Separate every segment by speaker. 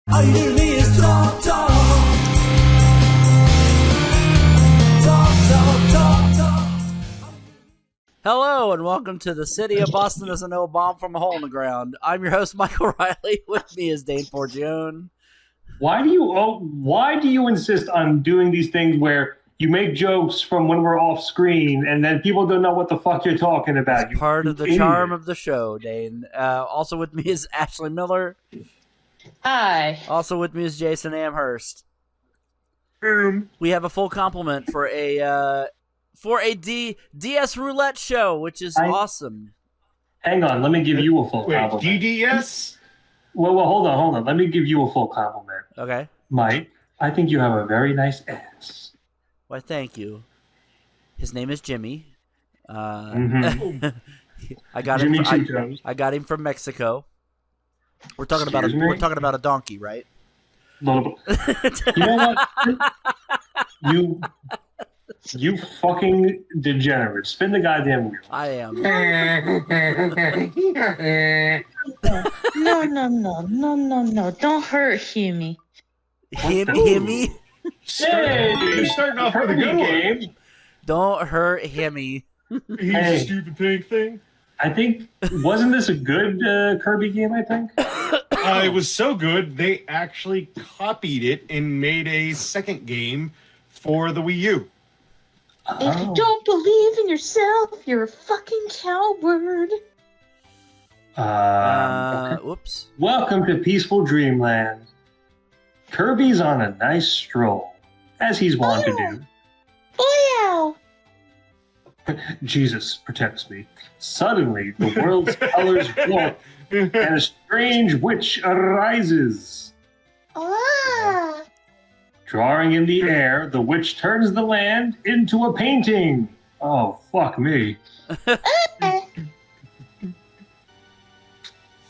Speaker 1: All you do to me is talk, talk. Talk, talk, talk, talk.
Speaker 2: Hello and welcome to the city of Boston doesn't know a bomb from a hole in the ground. I'm your host, Michael Riley. With me is Dane Forgione.
Speaker 3: Why do you insist on doing these things where you make jokes from when we're off screen and then people don't know what the fuck you're talking about?
Speaker 2: It's part of the charm of the show, Dane. Also with me is Ashley Miller.
Speaker 4: Hi.
Speaker 2: Also with me is Jason Amherst. We have a full complement for a DS Roulette show, which is awesome.
Speaker 3: Hang on, let me give you a full compliment.
Speaker 5: DDS?
Speaker 3: Well, hold on. Let me give you a full compliment.
Speaker 2: Okay.
Speaker 3: Mike, I think you have a very nice ass.
Speaker 2: Why, thank you. His name is Jimmy.
Speaker 3: Mm-hmm.
Speaker 2: I got
Speaker 3: Jimmy
Speaker 2: him.
Speaker 3: Cheetos.
Speaker 2: I got him from Mexico. We're talking about a donkey, right?
Speaker 3: You know what? You fucking degenerate. Spin the goddamn wheel.
Speaker 2: I am.
Speaker 4: No. Don't hurt Hume.
Speaker 2: Himmy?
Speaker 5: You're starting off with a good one.
Speaker 2: Don't hurt Himmy.
Speaker 5: He's a stupid pig thing.
Speaker 3: I think, wasn't this a good Kirby game, I think?
Speaker 5: It was so good, they actually copied it and made a second game for the Wii U.
Speaker 4: If you don't believe in yourself, you're a fucking coward.
Speaker 3: Okay.
Speaker 2: Whoops.
Speaker 3: Welcome to Peaceful Dreamland. Kirby's on a nice stroll, as he's wont to do.
Speaker 4: Wow.
Speaker 3: Jesus protects me. Suddenly, the world's colors flow, and a strange witch arises.
Speaker 4: Ah.
Speaker 3: Drawing in the air, the witch turns the land into a painting. Oh, fuck me.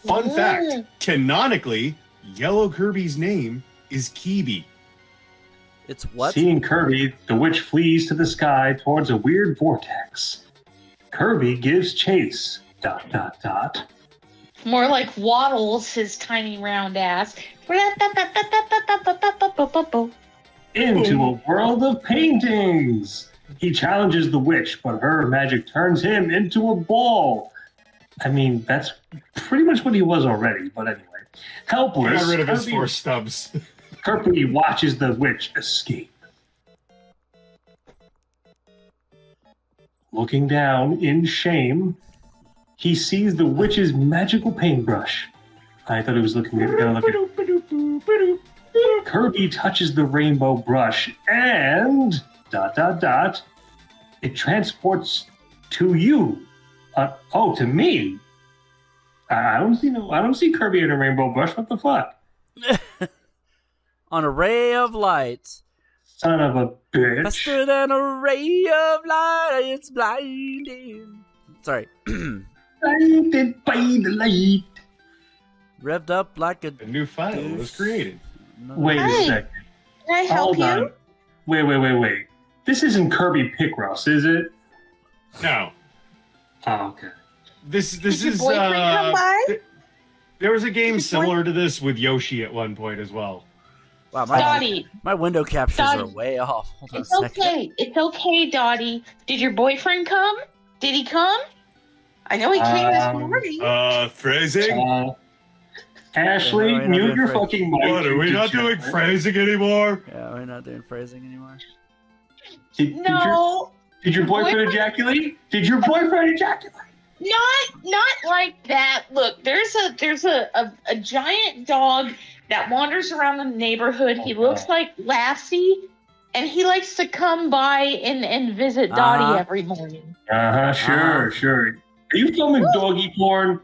Speaker 5: Fun fact, canonically, Yellow Kirby's name is Kirby.
Speaker 2: It's what?
Speaker 3: Seeing Kirby, the witch flees to the sky towards a weird vortex. Kirby gives chase. ...
Speaker 4: More like waddles his tiny round ass.
Speaker 3: Into a world of paintings. He challenges the witch, but her magic turns him into a ball. I mean, that's pretty much what he was already, but anyway. Helpless.
Speaker 5: He got rid of his 4 stubs.
Speaker 3: Kirby watches the witch escape. Looking down in shame, he sees the witch's magical paintbrush. I thought he was looking at it. Kirby touches the rainbow brush and ... it transports to you. To me. I don't see Kirby in a rainbow brush. What the fuck?
Speaker 2: On a ray of light.
Speaker 3: Son of a bitch.
Speaker 2: Faster than a ray of light, it's blinding. Sorry.
Speaker 3: Blinded by the light.
Speaker 2: Revved up like a
Speaker 5: new file was created.
Speaker 3: Wait a second.
Speaker 4: Can I help
Speaker 3: Hold
Speaker 4: you?
Speaker 3: on. Wait. This isn't Kirby Picross, is it?
Speaker 5: No.
Speaker 3: Oh, okay.
Speaker 5: This
Speaker 4: Did your
Speaker 5: is
Speaker 4: boyfriend come by?
Speaker 5: There was a game similar to this with Yoshi at one point as well.
Speaker 2: Wow,
Speaker 4: Dottie.
Speaker 2: my window captures
Speaker 4: Dottie.
Speaker 2: are way off. Hold on
Speaker 4: It's
Speaker 2: a second.
Speaker 4: okay. It's okay, Dottie. Did your boyfriend come? Did he come? I know he came this morning.
Speaker 5: Phrasing?
Speaker 3: Ashley,
Speaker 2: Yeah, no, we're not
Speaker 3: mute
Speaker 2: doing
Speaker 3: your
Speaker 2: phrasing.
Speaker 3: fucking mic.
Speaker 5: What, are we not doing phrasing anymore?
Speaker 2: Yeah, we're not doing phrasing anymore.
Speaker 3: Did your boyfriend ejaculate? Did your boyfriend ejaculate?
Speaker 4: Not like that. Look, there's a giant dog that wanders around the neighborhood. He looks like Lassie, and he likes to come by and visit Dottie every morning.
Speaker 3: Sure. Are you filming doggy porn?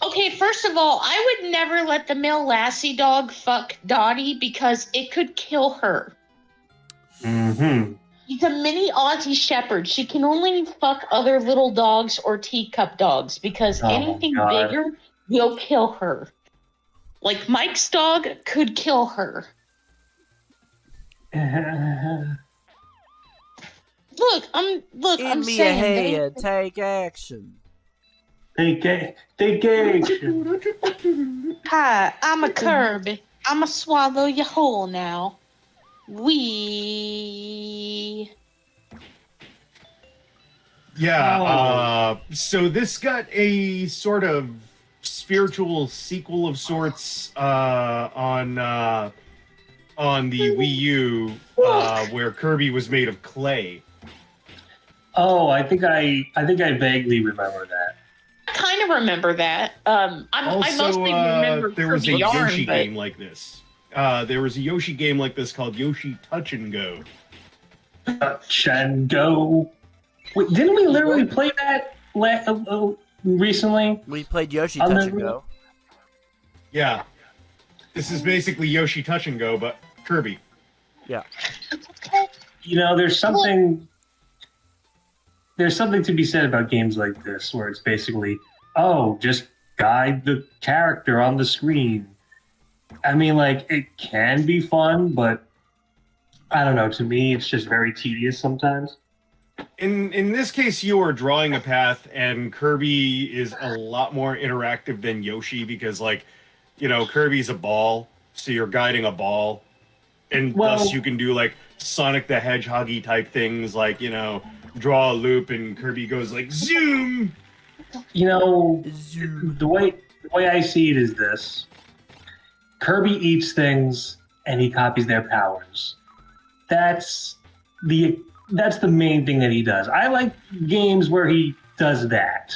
Speaker 4: Okay, first of all, I would never let the male Lassie dog fuck Dottie because it could kill her.
Speaker 3: Mm-hmm.
Speaker 4: He's a mini Aussie Shepherd. She can only fuck other little dogs or teacup dogs because anything bigger will kill her. Like Mike's dog could kill her.
Speaker 2: Give
Speaker 4: I'm
Speaker 2: me
Speaker 4: saying
Speaker 2: a hand, take action.
Speaker 3: They gauge.
Speaker 4: Hi, I'm a Kirby. I'ma swallow you whole now. We.
Speaker 5: Yeah. So this got a sort of spiritual sequel of sorts on the Wii U, where Kirby was made of clay.
Speaker 3: Oh, I think I vaguely remember that.
Speaker 4: I kind of remember that. I mostly remember
Speaker 5: there was a
Speaker 4: Kirby Yarn,
Speaker 5: Yoshi
Speaker 4: but...
Speaker 5: game like this. There was a Yoshi game like this called Yoshi Touch and Go.
Speaker 3: Touch and Go. Wait, didn't we literally play that recently?
Speaker 2: We played Yoshi Touch and Go.
Speaker 5: Yeah. This is basically Yoshi Touch and Go, but Kirby.
Speaker 2: Yeah.
Speaker 3: You know, there's something to be said about games like this, where it's basically, oh, just guide the character on the screen. I mean, like, it can be fun, but I don't know. To me, it's just very tedious sometimes.
Speaker 5: In this case, you are drawing a path, and Kirby is a lot more interactive than Yoshi because, like, you know, Kirby's a ball, so you're guiding a ball, and thus you can do, like, Sonic the Hedgehog-y type things, like, you know, draw a loop, and Kirby goes, like, zoom!
Speaker 3: You know, the way I see it is this. Kirby eats things, and he copies their powers. That's the main thing that he does. I like games where he does that.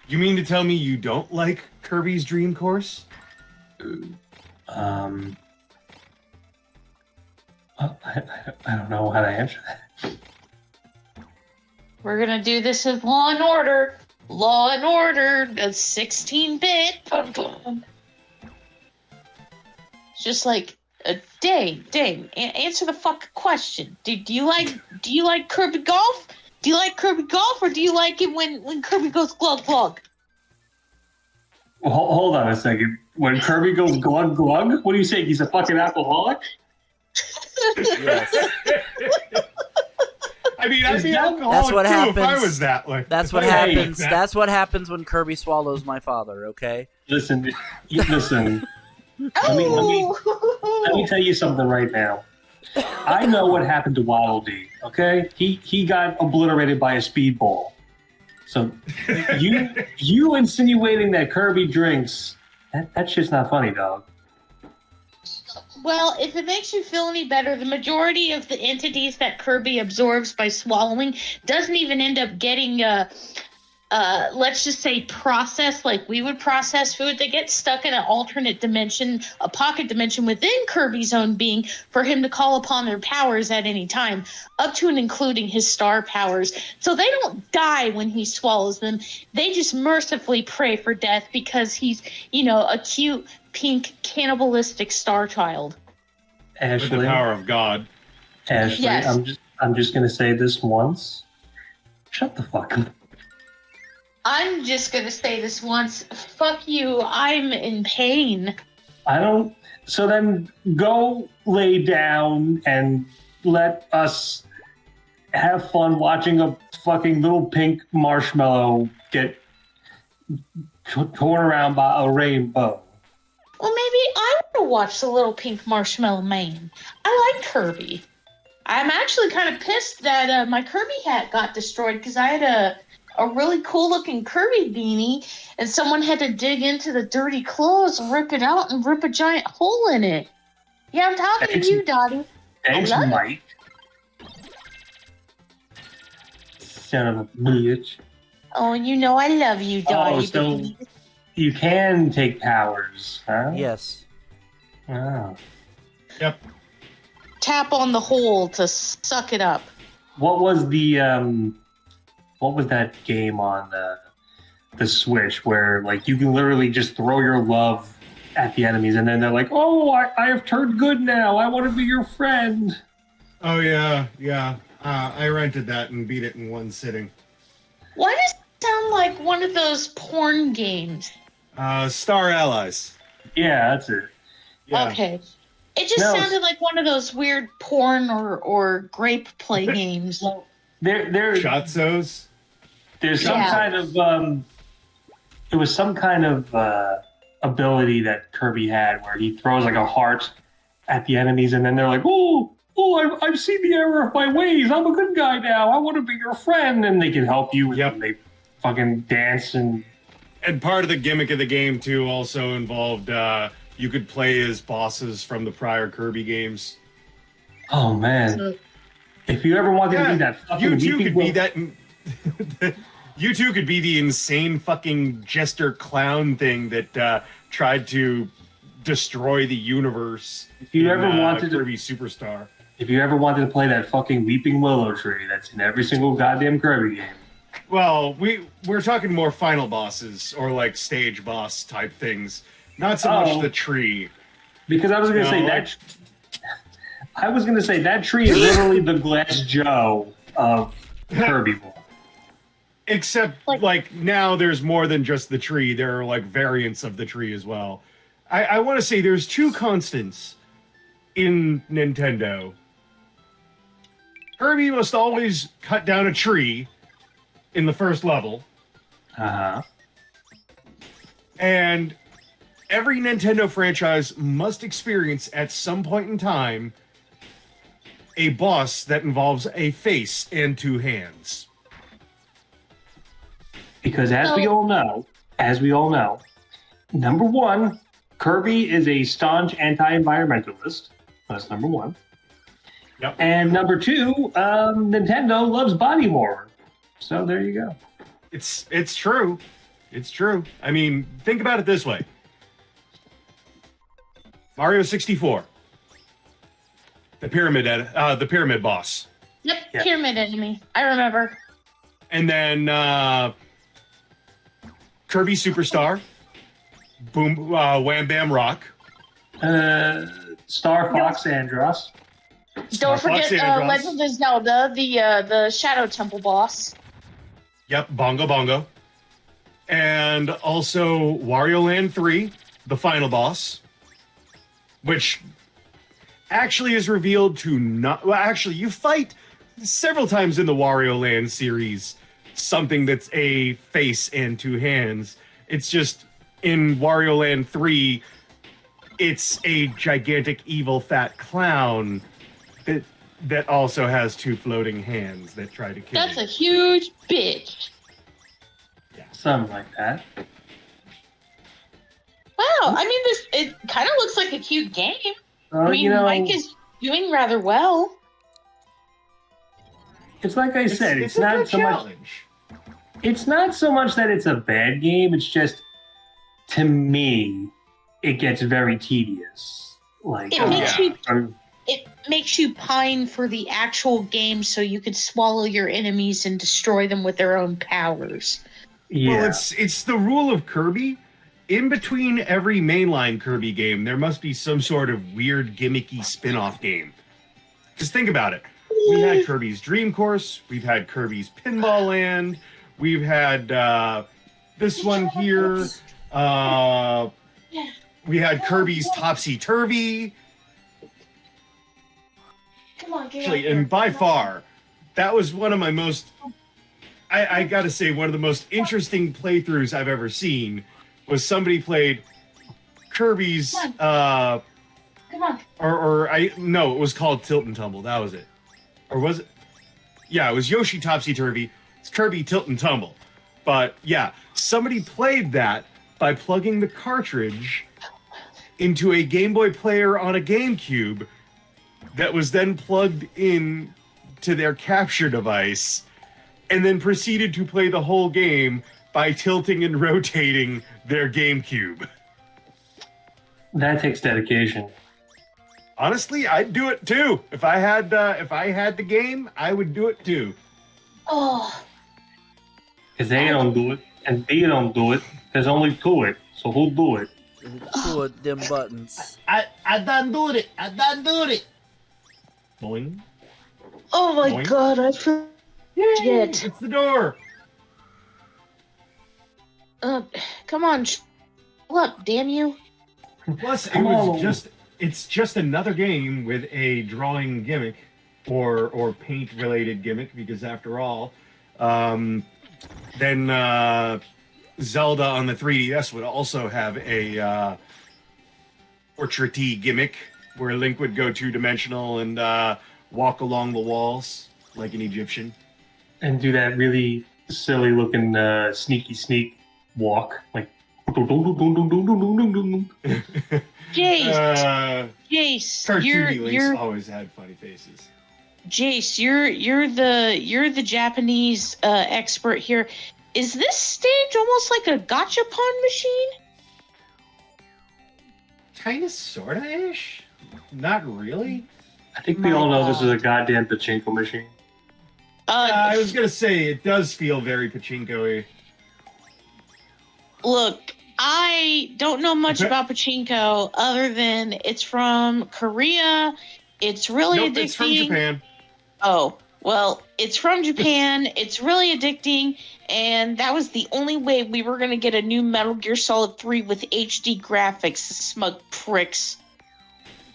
Speaker 5: You mean to tell me you don't like Kirby's Dream Course?
Speaker 3: I don't know how to answer that.
Speaker 4: We're gonna do this with Law and Order. Law and Order, the 16-bit. It's just like, Dane, answer the fucking question. Do you like Kirby Golf? Do you like Kirby Golf, or do you like it when Kirby goes glug glug?
Speaker 3: Well, hold on a second. When Kirby goes glug glug, what do you say? He's a fucking alcoholic?
Speaker 2: Yes.
Speaker 5: I mean, I'd be alcoholic
Speaker 2: That's what
Speaker 5: too
Speaker 2: happens.
Speaker 5: if I was that way.
Speaker 2: That's what happens. That's what happens when Kirby swallows my father. Okay.
Speaker 3: Listen. Let me tell you something right now. I know what happened to Waddle Dee. Okay, he got obliterated by a speedball. So you insinuating that Kirby drinks, that shit's not funny, dog.
Speaker 4: Well, if it makes you feel any better, the majority of the entities that Kirby absorbs by swallowing doesn't even end up getting, let's just say, processed like we would process food. They get stuck in an alternate dimension, a pocket dimension within Kirby's own being for him to call upon their powers at any time, up to and including his star powers. So they don't die when he swallows them. They just mercifully pray for death because he's, you know, a cute, pink, cannibalistic star child.
Speaker 3: Ashley,
Speaker 5: With the power of God.
Speaker 3: Ashley,
Speaker 4: Yes.
Speaker 3: I'm just gonna say this once. Shut the fuck up.
Speaker 4: I'm just gonna say this once. Fuck you. I'm in pain.
Speaker 3: So then go lay down and let us have fun watching a fucking little pink marshmallow get torn around by a rainbow.
Speaker 4: Well, maybe I want to watch the little pink marshmallow man. I like Kirby. I'm actually kind of pissed that my Kirby hat got destroyed because I had a really cool-looking Kirby beanie, and someone had to dig into the dirty clothes, rip it out, and rip a giant hole in it. Yeah, I'm talking to you, Dottie.
Speaker 3: Thanks,
Speaker 4: I love
Speaker 3: Mike. Son of a bitch.
Speaker 4: Oh, you know I love you, Dottie.
Speaker 3: Oh, so
Speaker 4: baby.
Speaker 3: you can take powers, huh?
Speaker 2: Yes.
Speaker 3: Oh.
Speaker 5: Yep.
Speaker 4: Tap on the hole to suck it up.
Speaker 3: What was that game on the Switch where, like, you can literally just throw your love at the enemies and then they're like, oh, I have turned good now. I want to be your friend.
Speaker 5: Oh, yeah. I rented that and beat it in one sitting.
Speaker 4: Why does it sound like one of those porn games?
Speaker 5: Star Allies.
Speaker 3: Yeah, that's it.
Speaker 5: Yeah.
Speaker 4: Okay. It just
Speaker 3: No,
Speaker 4: sounded like one of those weird porn or grape play games.
Speaker 3: They're
Speaker 5: Shotzos.
Speaker 3: There's some kind of it was some kind of ability that Kirby had where he throws like a heart at the enemies, and then they're like, "Oh, I've seen the error of my ways. I'm a good guy now. I want to be your friend," and they can help you.
Speaker 5: Yep.
Speaker 3: And they fucking dance and
Speaker 5: part of the gimmick of the game too also involved you could play as bosses from the prior Kirby games.
Speaker 3: oh man, if you ever wanted to be that fucking
Speaker 5: you too
Speaker 3: weeping
Speaker 5: could be that. You too could be the insane fucking jester clown thing that tried to destroy the universe.
Speaker 3: If you ever wanted to
Speaker 5: Kirby Superstar.
Speaker 3: If you ever wanted to play that fucking weeping willow tree that's in every single goddamn Kirby game.
Speaker 5: Well, we're talking more final bosses or like stage boss type things, not so much the tree.
Speaker 3: Because I was going to say that. I was going to say that tree is literally the Glass Joe of Kirby Ball.
Speaker 5: Except like now there's more than just the tree. There are like variants of the tree as well. I want to say there's two constants in Nintendo. Kirby must always cut down a tree in the first level.
Speaker 3: Uh-huh.
Speaker 5: And every Nintendo franchise must experience at some point in time a boss that involves a face and two hands.
Speaker 3: Because as we all know, number one, Kirby is a staunch anti-environmentalist. That's number one.
Speaker 5: Yep.
Speaker 3: And number two, Nintendo loves body horror. So there you go.
Speaker 5: It's true. It's true. I mean, think about it this way. Mario 64. The pyramid boss.
Speaker 4: Yep,
Speaker 3: Yeah.
Speaker 4: pyramid enemy. I remember.
Speaker 5: And then Kirby Superstar. Boom Wham Bam Rock.
Speaker 3: Star Fox Andross.
Speaker 4: Don't
Speaker 5: Fox
Speaker 4: forget
Speaker 5: Andross.
Speaker 4: Legend of Zelda, the Shadow Temple boss.
Speaker 5: Yep, Bongo Bongo. And also Wario Land 3, the final boss. Which actually is revealed to not... Well, actually, you fight several times in the Wario Land series something that's a face and two hands. It's just in Wario Land 3, it's a gigantic evil fat clown that also has two floating hands that try to kill
Speaker 4: That's
Speaker 5: you.
Speaker 4: a huge bitch.
Speaker 3: Something like that.
Speaker 4: Wow, I mean, it kind of looks like a cute game.
Speaker 3: Well,
Speaker 4: I mean, Mike is doing rather well.
Speaker 3: It's like I said, it's
Speaker 5: a
Speaker 3: not
Speaker 5: good
Speaker 3: so much.
Speaker 5: challenge.
Speaker 3: It's not so much that it's a bad game. It's just, to me, it gets very tedious. Like
Speaker 4: It makes you pine for the actual game so you could swallow your enemies and destroy them with their own powers.
Speaker 3: yeah.
Speaker 5: Well, it's the rule of Kirby. In between every mainline Kirby game, there must be some sort of weird, gimmicky spin-off game. Just think about it. We had Kirby's Dream Course. We've had Kirby's Pinball Land. We've had this one here. We had Kirby's Topsy Turvy.
Speaker 4: Come on, get
Speaker 5: Actually, and by far, that was one of my most... I gotta say, one of the most interesting playthroughs I've ever seen was somebody played Kirby's...
Speaker 4: Come on.
Speaker 5: No, it was called Tilt and Tumble. That was it. Or was it? Yeah, it was Yoshi Topsy Turvy. It's Kirby Tilt and Tumble. But yeah, somebody played that by plugging the cartridge into a Game Boy player on a GameCube that was then plugged in to their capture device and then proceeded to play the whole game by tilting and rotating their GameCube.
Speaker 3: That takes dedication.
Speaker 5: Honestly, I'd do it too. If I had the game, I would do it too.
Speaker 4: Oh,
Speaker 3: Because A don't do it, and B don't do it. There's only two it, so who'll do it?
Speaker 2: Two of them buttons.
Speaker 5: I done do it. Boing.
Speaker 4: oh my
Speaker 5: Boing.
Speaker 4: God! I forget.
Speaker 5: It's the door.
Speaker 4: Come on, up, damn you!
Speaker 5: Plus,
Speaker 3: Oh.
Speaker 5: it's just another game with a drawing gimmick or paint related gimmick, because after all, Then Zelda on the 3DS would also have a portrait-y gimmick where Link would go two-dimensional and walk along the walls like an Egyptian.
Speaker 3: And do that really silly looking sneaky sneak walk. Like
Speaker 4: Jace,
Speaker 5: Cartoony Links
Speaker 4: you're
Speaker 5: always had funny faces.
Speaker 4: Jace, you're the Japanese expert here. Is this stage almost like a gachapon machine?
Speaker 5: Kind of, sort of ish. Not really.
Speaker 3: I think we all know this is a goddamn pachinko machine.
Speaker 5: I was gonna say it does feel very pachinko-y.
Speaker 4: Look, I don't know much about pachinko other than it's from Korea. It's really addicting.
Speaker 5: It's from Japan.
Speaker 4: Oh, well, it's from Japan. It's really addicting, and that was the only way we were going to get a new Metal Gear Solid 3 with HD graphics, smug pricks.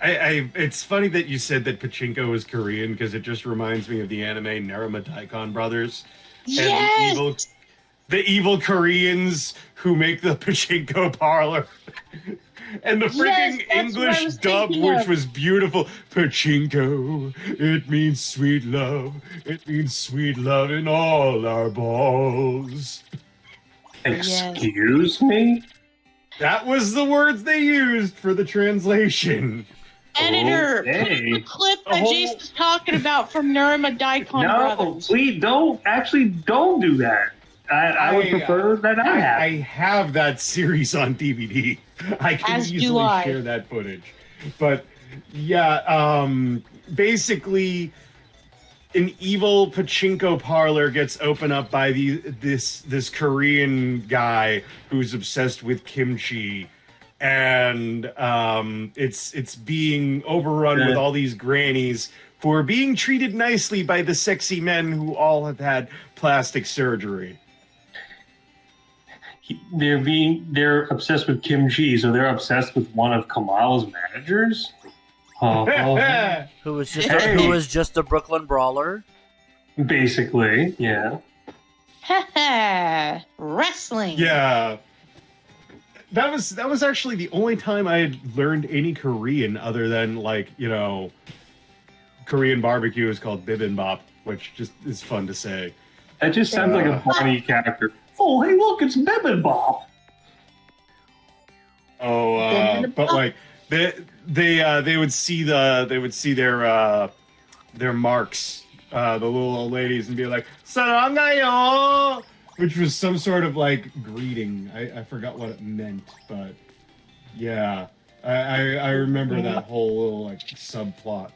Speaker 5: It's funny that you said that pachinko is Korean because it just reminds me of the anime Naruma Daikon Brothers.
Speaker 4: Yes!
Speaker 5: And the evil Koreans who make the pachinko parlor. And the freaking English dub, which was beautiful. Pachinko, it means sweet love. It means sweet love in all our balls.
Speaker 3: Excuse me?
Speaker 5: That was the words they used for the translation.
Speaker 4: Editor, put the clip that Jace was talking about from Naruma Daikon Brothers.
Speaker 3: No, we don't do that. I would prefer that I have.
Speaker 5: I have that series on DVD. I can easily share that footage. But yeah, basically, an evil pachinko parlor gets opened up by this Korean guy who's obsessed with kimchi, and it's being overrun with all these grannies who are being treated nicely by the sexy men who all have had plastic surgery.
Speaker 3: They're obsessed with kimchi, so they're obsessed with one of Kamal's managers.
Speaker 2: Who was just a Brooklyn brawler?
Speaker 3: Basically, yeah.
Speaker 4: Wrestling.
Speaker 5: Yeah. That was actually the only time I had learned any Korean other than Korean barbecue is called bibimbap, which just is fun to say.
Speaker 3: That just sounds like a funny character. Oh, hey, look, it's Bibimbap.
Speaker 5: Oh, but they would see their marks, the little old ladies, and be like "사랑해요," which was some sort of greeting. I forgot what it meant, but yeah, I remember that whole little subplot.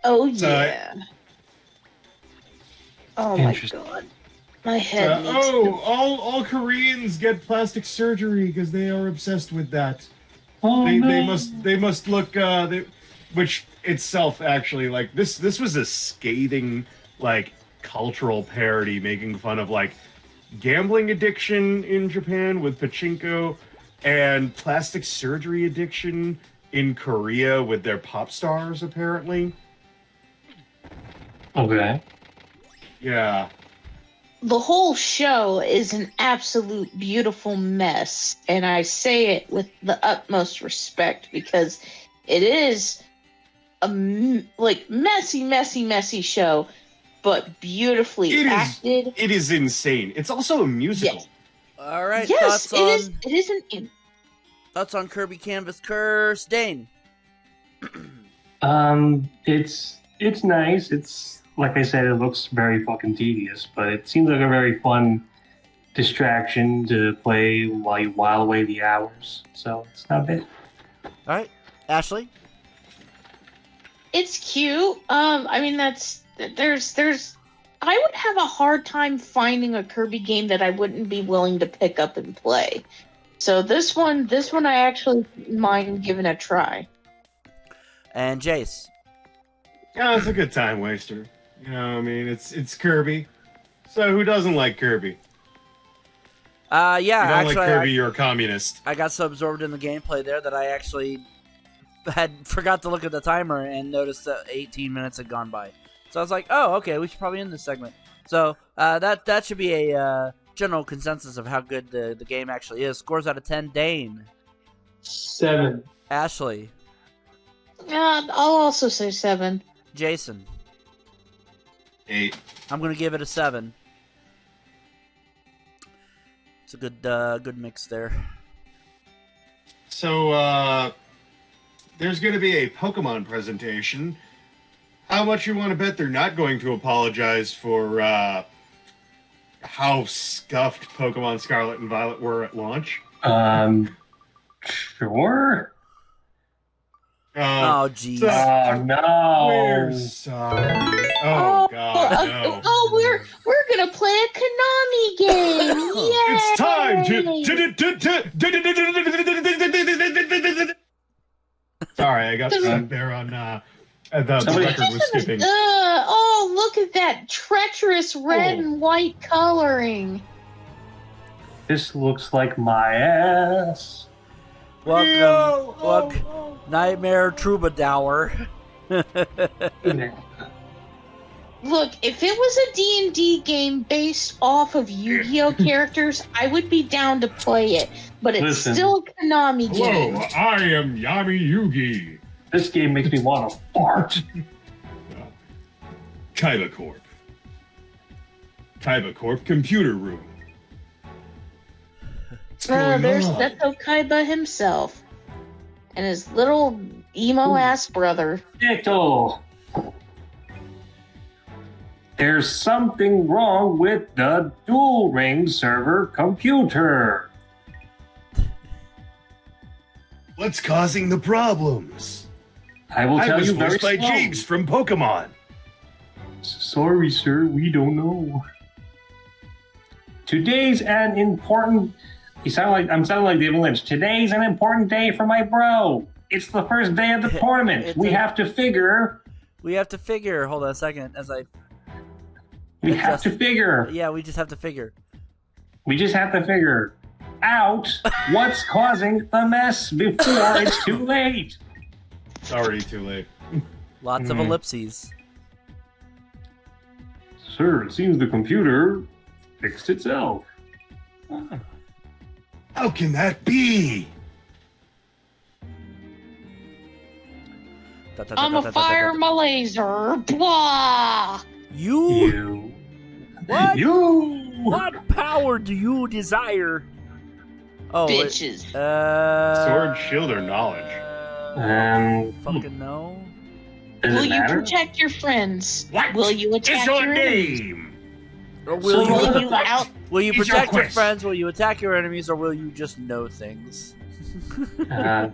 Speaker 4: Oh yeah. Oh my god. My head
Speaker 5: all Koreans get plastic surgery because they are obsessed with that. They must look which itself actually this was a scathing cultural parody making fun of gambling addiction in Japan with pachinko and plastic surgery addiction in Korea with their pop stars apparently.
Speaker 3: Okay.
Speaker 5: Yeah.
Speaker 4: The whole show is an absolute beautiful mess, and I say it with the utmost respect because it is a messy show, but beautifully acted.
Speaker 5: It is insane. It's also a musical.
Speaker 4: Yes.
Speaker 2: All right.
Speaker 4: Yes, it is.
Speaker 2: Thoughts on Kirby Canvas Curse, Dane?
Speaker 3: It's nice. It's like I said, it looks very fucking tedious, but it seems like a very fun distraction to play while you while away the hours. So it's not bad.
Speaker 2: All right, Ashley.
Speaker 4: It's cute. I mean, there's. I would have a hard time finding a Kirby game that I wouldn't be willing to pick up and play. So this one I actually mind giving a try.
Speaker 2: And Jace.
Speaker 5: Yeah, it's a good time waster. You know, I mean, it's Kirby. So who doesn't like Kirby?
Speaker 2: Yeah,
Speaker 5: if you don't
Speaker 2: actually,
Speaker 5: like Kirby, you're a communist.
Speaker 2: I got so absorbed in the gameplay there that I actually forgot to look at the timer and noticed that 18 minutes had gone by. So I was like, oh, okay, we should probably end this segment. So that should be a general consensus of how good the game actually is. Scores out of 10, Dane.
Speaker 3: 7.
Speaker 2: Ashley.
Speaker 4: I'll also say 7.
Speaker 2: Jason.
Speaker 5: 8.
Speaker 2: I'm gonna give it a 7. It's a good mix there.
Speaker 5: So, there's going to be a Pokemon presentation. How much you want to bet they're not going to apologize for how scuffed Pokemon Scarlet and Violet were at launch?
Speaker 3: Sure.
Speaker 2: Oh, jeez.
Speaker 3: Oh, no.
Speaker 5: We're sorry. Oh, God, no.
Speaker 4: We're gonna play a Konami game. Yay!
Speaker 5: It's time to... Sorry, I got stuck there on... the record was skipping.
Speaker 4: Oh, look at that treacherous red and white coloring.
Speaker 3: This looks like my ass.
Speaker 2: Welcome, Nightmare Troubadour.
Speaker 4: Look, if it was a D&D game based off of Yu-Gi-Oh characters, I would be down to play it. But it's still a Konami game.
Speaker 5: Hello, I am Yami Yugi.
Speaker 3: This game makes me want to fart.
Speaker 5: Kaiba Corp. Kaiba Corp Computer Room.
Speaker 4: There's Seto Kaiba himself. And his little emo-ass brother.
Speaker 3: Ditto. There's something wrong with the Duel Ring server computer.
Speaker 5: What's causing the problems?
Speaker 3: I will tell you very
Speaker 5: voiced by
Speaker 3: slowly.
Speaker 5: Jigs from Pokemon.
Speaker 3: Sorry, sir, we don't know. Today's an important... I'm sounding like David Lynch. Today's an important day for my bro. It's the first day of the tournament. We have to figure...
Speaker 2: Hold on a second.
Speaker 3: We have to figure.
Speaker 2: Yeah, we just have to figure.
Speaker 3: We just have to figure out what's causing the mess before it's too late.
Speaker 5: It's already too late.
Speaker 2: Lots of ellipses.
Speaker 3: Sir, it seems the computer fixed itself.
Speaker 5: How can that be?
Speaker 4: I'ma fire my laser. Blah!
Speaker 3: You.
Speaker 2: What?
Speaker 3: You.
Speaker 2: What power do you desire? Oh,
Speaker 4: Bitches.
Speaker 5: Sword, shield, or knowledge?
Speaker 2: Fucking no.
Speaker 4: Will you protect your friends?
Speaker 5: What
Speaker 4: Will you attack
Speaker 5: is your
Speaker 4: your enemies?
Speaker 5: name?
Speaker 2: Or will you
Speaker 4: out?
Speaker 2: will you
Speaker 5: is your
Speaker 2: protect your
Speaker 5: quest?
Speaker 2: friends? Will you attack your enemies? Or will you just know things?
Speaker 3: I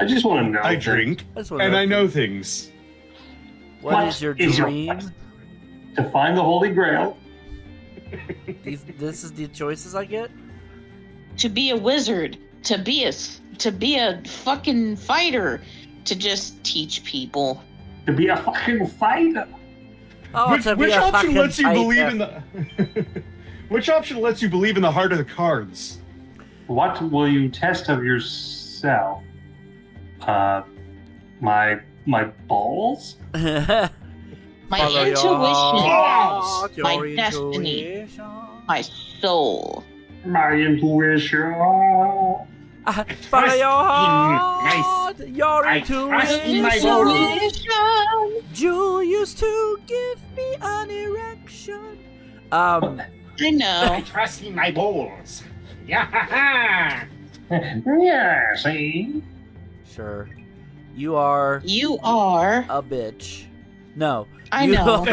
Speaker 3: just want to know.
Speaker 5: I drink,
Speaker 2: I just wanna
Speaker 5: and I know
Speaker 2: things.
Speaker 5: things.
Speaker 2: What is your dream?
Speaker 3: quest? To find the Holy Grail.
Speaker 2: This is the choices I get.
Speaker 4: To be a wizard, to be a fucking fighter, to just teach people.
Speaker 3: To be a fucking fighter.
Speaker 2: Oh,
Speaker 5: Which,
Speaker 2: to be
Speaker 5: which
Speaker 2: a
Speaker 5: option
Speaker 2: fucking
Speaker 5: lets you believe
Speaker 2: fighter.
Speaker 5: in the? Which option lets you believe in the heart of the cards?
Speaker 3: What will you test of yourself? My balls?
Speaker 4: My
Speaker 2: Follow your
Speaker 4: intuition,
Speaker 2: heart,
Speaker 4: my
Speaker 2: your
Speaker 4: destiny.
Speaker 2: intuition.
Speaker 4: my soul.
Speaker 3: My intuition.
Speaker 2: Follow your heart, your intuition. Jewel used to give me an erection.
Speaker 4: I know.
Speaker 5: Trust in my balls.
Speaker 3: Yeah, see?
Speaker 2: Sure. You are
Speaker 4: You are.
Speaker 2: a bitch. No.
Speaker 4: I
Speaker 2: you
Speaker 4: know.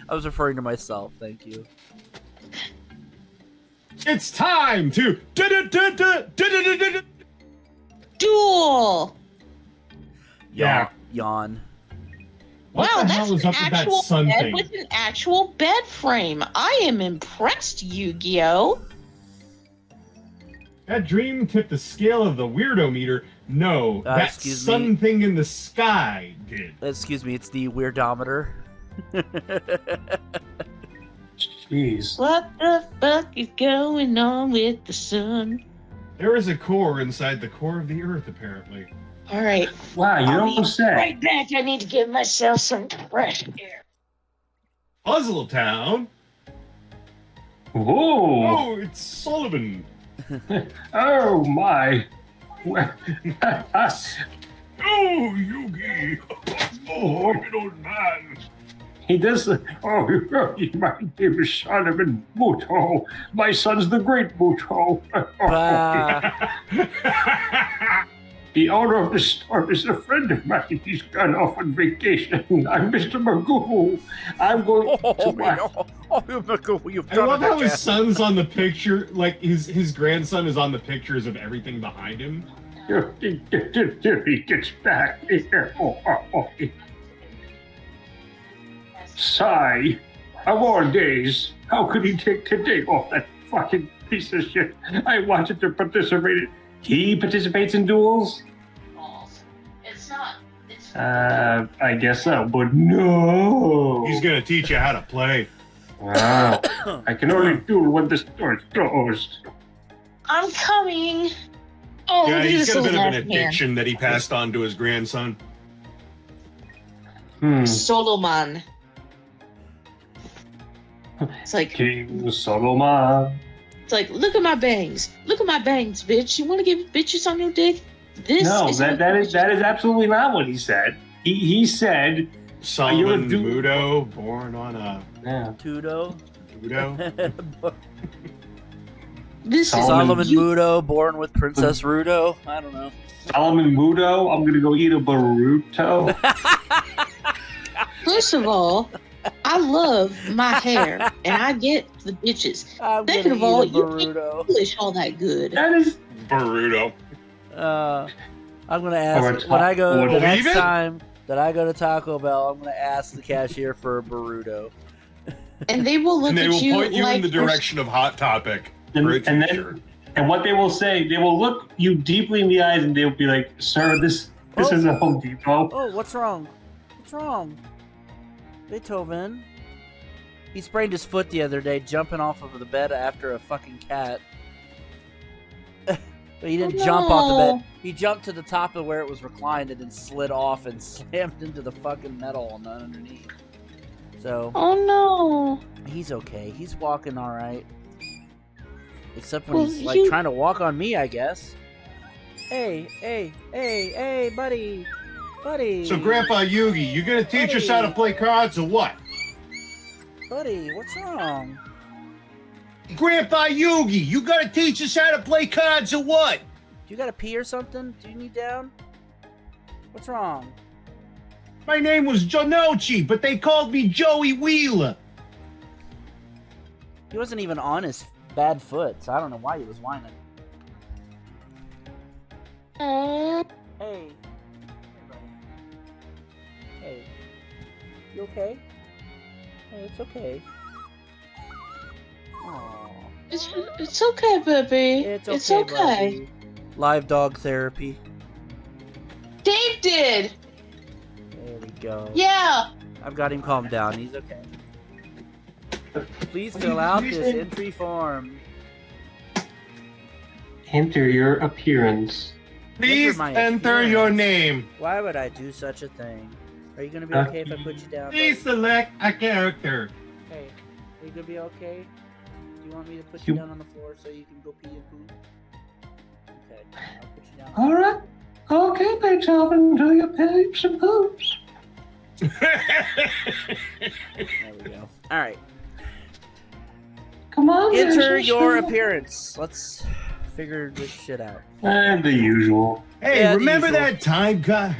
Speaker 2: I was referring to myself, thank you.
Speaker 5: It's time to
Speaker 4: Duel.
Speaker 5: Yeah.
Speaker 2: Yawn.
Speaker 5: What
Speaker 4: Wow,
Speaker 5: the
Speaker 4: that's
Speaker 5: hell is
Speaker 4: an
Speaker 5: up with that
Speaker 4: actual
Speaker 5: sun
Speaker 4: bed
Speaker 5: thing?
Speaker 4: with an actual bed frame. I am impressed, Yu-Gi-Oh!
Speaker 5: That dream tipped the scale of the weirdo meter. No, that
Speaker 2: excuse
Speaker 5: sun
Speaker 2: me.
Speaker 5: thing in the sky did.
Speaker 2: Excuse me, it's the weirdometer.
Speaker 3: Jeez.
Speaker 4: What the fuck is going on with the sun?
Speaker 5: There is a core inside the core of the Earth, apparently.
Speaker 4: All right.
Speaker 3: Wow, you
Speaker 4: I'll
Speaker 3: don't
Speaker 4: be
Speaker 3: say.
Speaker 4: right back. I need to give myself some fresh air.
Speaker 5: Puzzle Town.
Speaker 3: Whoa!
Speaker 5: Oh, it's Sullivan.
Speaker 3: Oh my!
Speaker 5: Oh, Yugi. Oh, I'm an old man.
Speaker 3: He does. Oh, my name is Solomon Muto. My son's the Great Muto. The owner of the store is a friend of mine. He's gone off on vacation. I'm Mr. Magoo. I'm going to my...
Speaker 5: I love how his son's on the picture, like his grandson is on the pictures of everything behind him.
Speaker 3: He gets back. Sigh. Of all days, how could he take today off that fucking piece of shit? I wanted to participate. He participates in duels?
Speaker 4: It's not. It's
Speaker 3: I guess so, but no.
Speaker 5: He's gonna teach you how to play.
Speaker 3: Wow. I can only duel when the store's closed.
Speaker 4: I'm coming. Oh,
Speaker 5: Yeah,
Speaker 4: look at
Speaker 5: he's
Speaker 4: this
Speaker 5: got a bit of an
Speaker 4: little left hand.
Speaker 5: addiction that he passed on to his grandson.
Speaker 4: Solomon. It's like,
Speaker 3: King Solomon.
Speaker 4: it's like, look at my bangs. Look at my bangs, bitch. You want to give bitches on your dick? This
Speaker 3: No,
Speaker 4: is
Speaker 3: that is absolutely not what he said. He said,
Speaker 5: Solomon
Speaker 3: do-
Speaker 5: Muto, born on a
Speaker 3: yeah.
Speaker 2: Tudo.
Speaker 5: Muto.
Speaker 4: This is
Speaker 2: Solomon
Speaker 4: you.
Speaker 2: Muto, born with Princess Rudo. I don't know.
Speaker 3: Solomon Muto, I'm gonna go eat a burrito.
Speaker 4: First of all, I love my hair, and I get the bitches.
Speaker 2: I'm
Speaker 4: Second
Speaker 2: gonna
Speaker 4: of all,
Speaker 2: eat a
Speaker 4: you can't
Speaker 2: burrito.
Speaker 4: English all that good.
Speaker 3: That is
Speaker 5: Burrito.
Speaker 2: I'm gonna
Speaker 3: Or
Speaker 2: ask when I go
Speaker 3: or
Speaker 2: the
Speaker 5: believe
Speaker 2: next
Speaker 5: it?
Speaker 2: time that I go to Taco Bell. I'm gonna ask the cashier for a burrito.
Speaker 4: And they will look
Speaker 5: And they
Speaker 4: at
Speaker 5: will
Speaker 4: you
Speaker 5: point you
Speaker 4: like
Speaker 5: in the direction of Hot Topic.
Speaker 3: and,
Speaker 5: for a
Speaker 3: and
Speaker 5: t-shirt.
Speaker 3: then and what they will say, they will look you deeply in the eyes and they will be like, "Sir, this is a Home Depot."
Speaker 2: Oh, what's wrong? What's wrong? Beethoven. He sprained his foot the other day jumping off of the bed after a fucking cat. But he didn't jump off the bed. He jumped to the top of where it was reclined and then slid off and slammed into the fucking metal on the underneath. So
Speaker 4: Oh no!
Speaker 2: he's okay. He's walking all right. Except when he's like
Speaker 4: you-
Speaker 2: trying to walk on me, I guess. Hey, buddy.
Speaker 5: So, Grandpa Yugi, you gonna teach us how to play cards or what?
Speaker 2: Buddy, what's wrong?
Speaker 5: Grandpa Yugi, you gotta teach us how to play cards or what?
Speaker 2: Do you gotta pee or something? Do you need down? What's wrong?
Speaker 5: My name was Jonochi, but they called me Joey Wheeler.
Speaker 2: He wasn't even on his bad foot, so I don't know why he was whining.
Speaker 4: Aw.
Speaker 2: Hey. Hey. You okay? Hey, it's okay. Aww.
Speaker 4: It's okay, baby.
Speaker 2: It's okay. Buddy. Live dog therapy.
Speaker 4: Dave did.
Speaker 2: There we go.
Speaker 4: Yeah.
Speaker 2: I've got him calmed down. He's okay. Please fill out this entry form.
Speaker 3: Enter your appearance.
Speaker 5: Please
Speaker 2: my
Speaker 5: enter
Speaker 2: appearance.
Speaker 5: your name.
Speaker 2: Why would I do such a thing? Are you gonna be okay if I put you down?
Speaker 5: Please
Speaker 2: buddy?
Speaker 5: select a character.
Speaker 2: Hey, are you gonna be okay? Do you want me to put you down on the floor so you can go pee and poo? Okay, I'll put you down.
Speaker 3: All right. Okay, Beethoven, do your pipes and poops.
Speaker 2: There we go. All right.
Speaker 3: Come on.
Speaker 2: Enter
Speaker 3: Mrs.
Speaker 2: your
Speaker 3: Schmidt.
Speaker 2: appearance. Let's figure this shit out.
Speaker 3: And the usual.
Speaker 5: Hey,
Speaker 2: Yeah, the
Speaker 5: remember
Speaker 2: usual.
Speaker 5: that time, guy?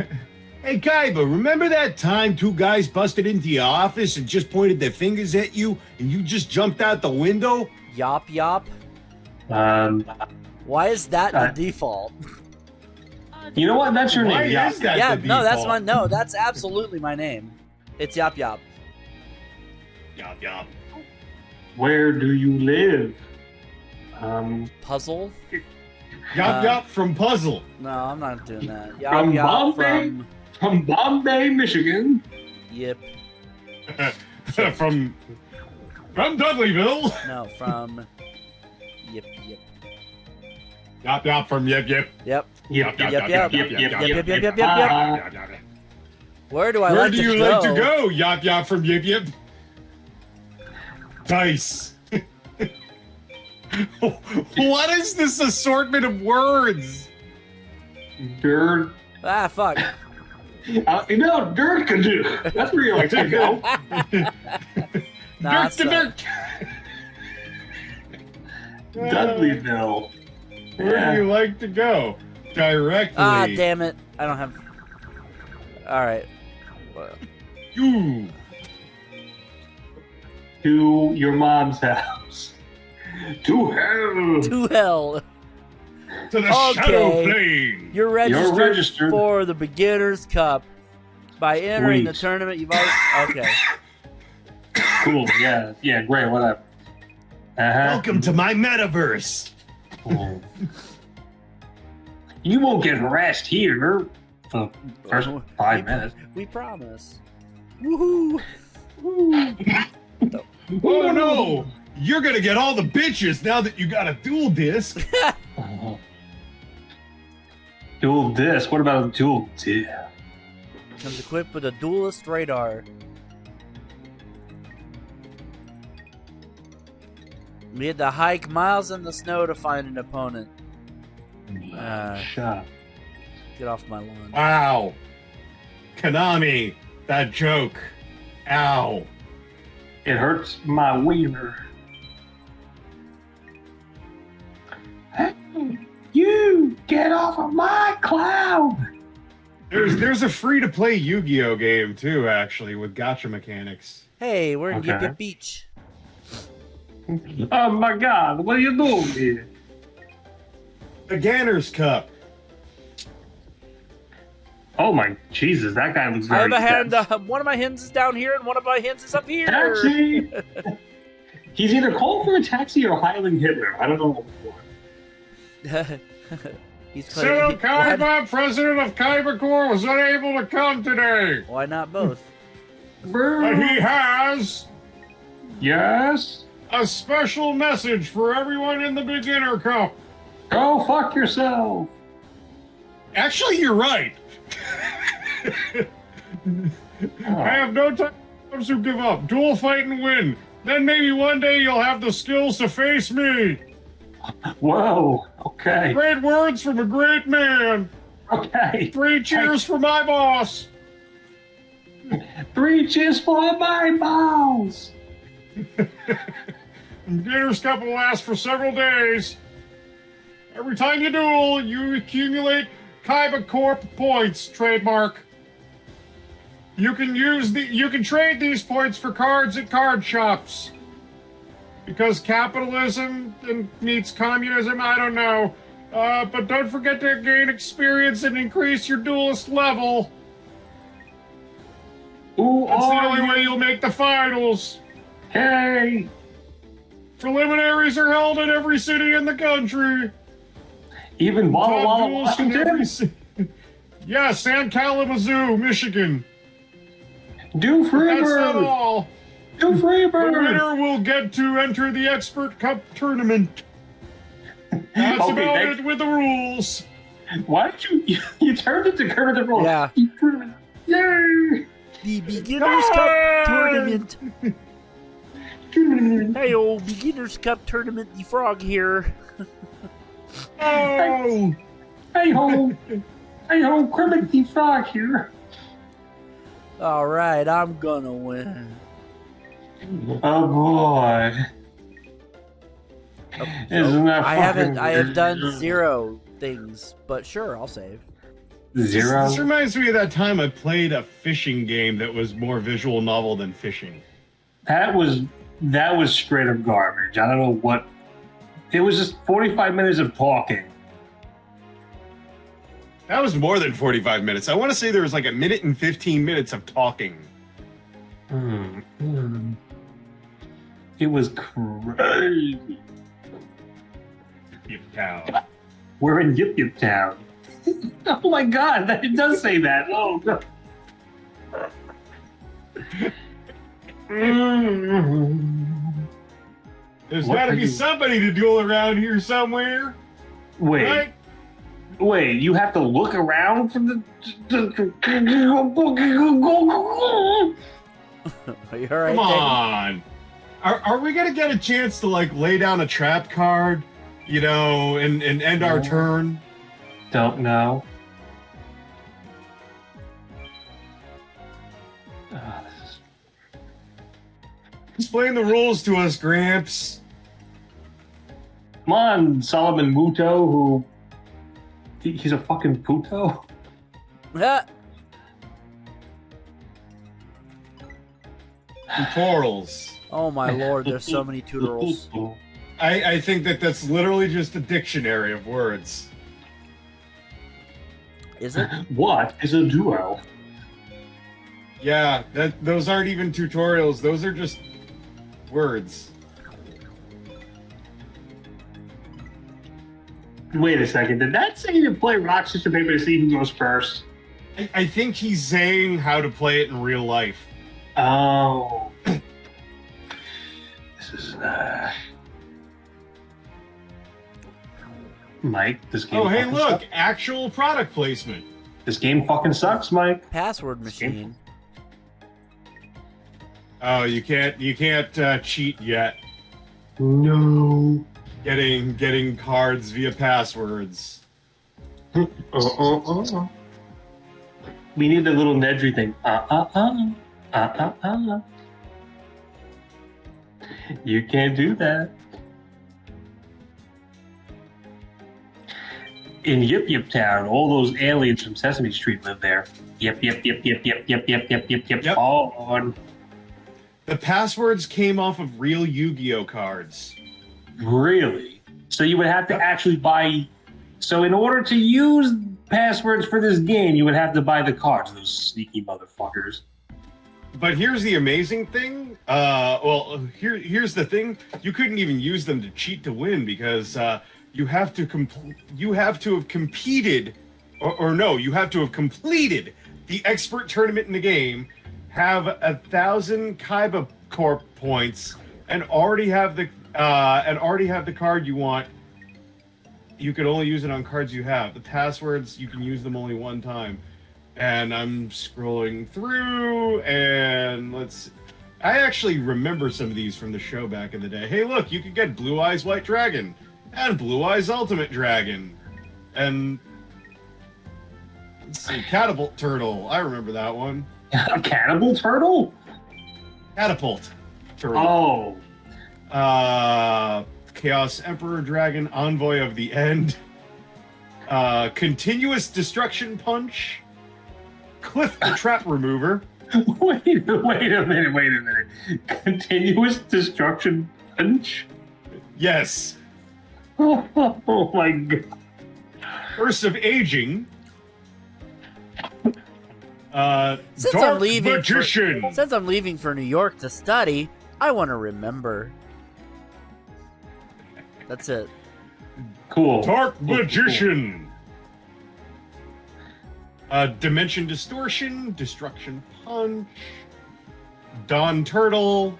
Speaker 5: Hey, Kaiba, remember that time two guys busted into your office and just pointed their fingers at you and you just jumped out the window?
Speaker 2: Yop yop.
Speaker 3: Um,
Speaker 2: Why is that the default?
Speaker 3: you know what? That's your
Speaker 5: Why
Speaker 3: name. Yeah.
Speaker 5: is that
Speaker 2: Yeah,
Speaker 5: the
Speaker 2: no, that's
Speaker 5: default?
Speaker 2: my no, that's absolutely my name. It's Yop Yop.
Speaker 5: Yop, yop.
Speaker 3: Where do you live?
Speaker 2: Puzzle?
Speaker 5: Yop, yop from Puzzle.
Speaker 2: No, I'm not doing that. Yop
Speaker 3: From
Speaker 2: Yop
Speaker 3: Bombay? From Bombay, Michigan.
Speaker 2: Yep.
Speaker 5: from Dudleyville.
Speaker 2: No, from Yep.
Speaker 5: Yop, yop from Yip Yip.
Speaker 2: Yep.
Speaker 3: Yep,
Speaker 2: Yep,
Speaker 3: yep,
Speaker 2: yep.
Speaker 3: yep, yep,
Speaker 2: Yep, yep, yep, yep,
Speaker 3: yep.
Speaker 2: yep. Where do I
Speaker 5: Where
Speaker 2: like
Speaker 5: do
Speaker 2: to
Speaker 5: you
Speaker 2: go?
Speaker 5: like to go? Yop yop from Yip Yip. Dice. What is this assortment of words?
Speaker 3: Dirt.
Speaker 2: Ah, fuck.
Speaker 3: Dirt can do. That's where you like to go.
Speaker 2: Nah,
Speaker 5: Dirt to
Speaker 2: suck.
Speaker 5: dirt.
Speaker 3: Dudleyville.
Speaker 5: Where do you like to go? Directly.
Speaker 2: Ah, damn it. I don't have... Alright.
Speaker 5: You.
Speaker 3: To your mom's house. To hell.
Speaker 2: To hell.
Speaker 5: To the
Speaker 2: Okay.
Speaker 5: Shadow Plane.
Speaker 2: You're registered,
Speaker 3: registered.
Speaker 2: for the Beginner's Cup. By entering the
Speaker 3: Sweet.
Speaker 2: tournament, you've already... Okay.
Speaker 3: Cool. Yeah. Yeah. Great. Whatever.
Speaker 5: Welcome to my metaverse.
Speaker 3: You won't get harassed here for the first 5 minutes.
Speaker 2: We promise. Woohoo!
Speaker 5: Oh no! You're gonna get all the bitches now that you got a dual disc.
Speaker 3: Dual disc. What about a dual disc?
Speaker 2: Comes equipped with a duelist radar. We had to hike miles in the snow to find an opponent.
Speaker 3: Shut.
Speaker 2: Get off my lawn.
Speaker 5: Wow. Konami, that joke. Ow.
Speaker 3: It hurts my wiener. Hey, you get off of my cloud.
Speaker 5: There's a free-to-play Yu-Gi-Oh game too, actually, with gacha mechanics.
Speaker 2: Hey, we're in
Speaker 3: Okay.
Speaker 2: Yip Yip Beach.
Speaker 3: Oh my God! What are you doing here?
Speaker 5: The Ganner's Cup.
Speaker 3: Oh my Jesus! That guy looks
Speaker 2: I
Speaker 3: very.
Speaker 2: have a hand.
Speaker 3: intense.
Speaker 2: One of my hands is down here, and one of my hands is up here.
Speaker 3: Taxi. He's either calling for a taxi or hiling Hitler. I don't know what.
Speaker 2: He's
Speaker 5: Cyril
Speaker 2: why,
Speaker 5: Kaiba, president of Kaiba Corps, was unable to come today.
Speaker 2: why not both?
Speaker 5: But he has
Speaker 3: Yes.
Speaker 5: a special message for everyone in the Beginner Cup.
Speaker 3: Go fuck yourself.
Speaker 5: Actually, you're right. I have no time to give up. Duel, fight, and win. Then maybe one day you'll have the skills to face me.
Speaker 3: Whoa. Okay.
Speaker 5: Great words from a great man.
Speaker 3: Okay.
Speaker 5: 3 cheers for my boss.
Speaker 3: 3 cheers for my balls.
Speaker 5: Beginner's Cup will last for several days. Every time you duel, you accumulate Kaiba Corp points, trademark. You can trade these points for cards at card shops. Because capitalism meets communism, I don't know. But don't forget to gain experience and increase your duelist level.
Speaker 3: Who
Speaker 5: That's the
Speaker 3: are
Speaker 5: only
Speaker 3: you?
Speaker 5: way you'll make the finals.
Speaker 3: Hey.
Speaker 5: Preliminaries are held in every city in the country.
Speaker 3: Even Walla
Speaker 5: Top
Speaker 3: Walla,
Speaker 5: duels in every
Speaker 3: Washington.
Speaker 5: Yes, and Kalamazoo, Michigan.
Speaker 3: Doof
Speaker 5: That's not
Speaker 3: River.
Speaker 5: all.
Speaker 3: Doof
Speaker 5: The
Speaker 3: River.
Speaker 5: winner will get to enter the Expert Cup tournament. That's
Speaker 3: Okay,
Speaker 5: about
Speaker 3: thanks.
Speaker 5: it with the rules.
Speaker 3: Why did you turned it to Kermit the Frog?
Speaker 2: Yeah.
Speaker 3: Yay!
Speaker 2: The Beginner's Cup tournament. Hey, old Beginner's Cup tournament. The frog here.
Speaker 5: Oh,
Speaker 3: Hey ho! Hey ho! Kermit the Frog here.
Speaker 2: All right, I'm gonna win.
Speaker 3: Oh boy! Isn't that
Speaker 2: I
Speaker 3: fucking
Speaker 2: have done
Speaker 3: weird?
Speaker 2: 0 things, but sure, I'll save.
Speaker 3: Zero.
Speaker 5: This reminds me of that time I played a fishing game that was more visual novel than fishing.
Speaker 3: That was straight up garbage. I don't know what. It was just 45 minutes of talking.
Speaker 5: That was more than 45 minutes. I want to say there was like 1 minute and 15 minutes of talking.
Speaker 3: It was crazy.
Speaker 5: Yip Town.
Speaker 3: We're in Yip Yip Town. Oh my God! It does say that. Oh God.
Speaker 5: There's
Speaker 3: What
Speaker 5: got to
Speaker 3: are
Speaker 5: be
Speaker 3: you-
Speaker 5: somebody to duel around here somewhere,
Speaker 3: Wait.
Speaker 5: right?
Speaker 3: Wait, you have to look around for the.
Speaker 2: Are you alright,
Speaker 5: Come on. Are we gonna get a chance to like lay down a trap card, you know, and end our turn?
Speaker 3: Don't know.
Speaker 5: Explain the rules to us, Gramps.
Speaker 3: Come on, Solomon Muto, who. He's a fucking puto?
Speaker 2: Dagan?
Speaker 5: Tutorials.
Speaker 2: Oh my lord, there's so many tutorials.
Speaker 5: I think that's literally just a dictionary of words.
Speaker 2: Is it?
Speaker 3: What is a duo?
Speaker 5: Yeah, those aren't even tutorials. Those are just words.
Speaker 3: Wait a second, did that say you play rock, sister, paper to see who goes first?
Speaker 5: I think he's saying how to play it in real life.
Speaker 3: Oh. This is, Mike, this game
Speaker 5: Oh, hey,
Speaker 3: fucking
Speaker 5: look!
Speaker 3: sucks.
Speaker 5: Actual product placement.
Speaker 3: This game fucking sucks, Mike.
Speaker 2: Password machine.
Speaker 5: Oh, you can't cheat yet.
Speaker 3: No.
Speaker 5: Getting cards via passwords.
Speaker 3: We need the little Nedry thing. You can't do that. In Yip Yip Town, all those aliens from Sesame Street live there. Yep.
Speaker 5: Yep.
Speaker 3: All on.
Speaker 5: The passwords came off of real Yu-Gi-Oh cards.
Speaker 3: Really? So you would have to actually buy. So in order to use passwords for this game, you would have to buy the cards. Those sneaky motherfuckers.
Speaker 5: But here's the amazing thing. Here's the thing. You couldn't even use them to cheat to win because you have to have competed, you have to have completed the expert tournament in the game, have 1,000 Kaiba Corp points, and already have the card you want. You can only use it on cards you have. The passwords, you can use them only one time. And I'm scrolling through, and I actually remember some of these from the show back in the day. Hey, look, you can get Blue Eyes White Dragon, and Blue Eyes Ultimate Dragon, and let's see, Catapult Turtle. I remember that one.
Speaker 3: A cannibal turtle?
Speaker 5: Catapult Turtle.
Speaker 3: Oh.
Speaker 5: Chaos Emperor Dragon, Envoy of the End, Continuous Destruction Punch, Cliff the Trap Remover.
Speaker 3: Wait a minute. Continuous Destruction Punch?
Speaker 5: Yes.
Speaker 3: Oh my god.
Speaker 5: Curse of Aging.
Speaker 2: Since
Speaker 5: Dark
Speaker 2: I'm leaving
Speaker 5: Magician.
Speaker 2: Since I'm leaving for New York to study, I want to remember. That's it.
Speaker 3: Cool.
Speaker 5: Dark Magician. Dimension Distortion, Destruction Punch, Dawn Turtle.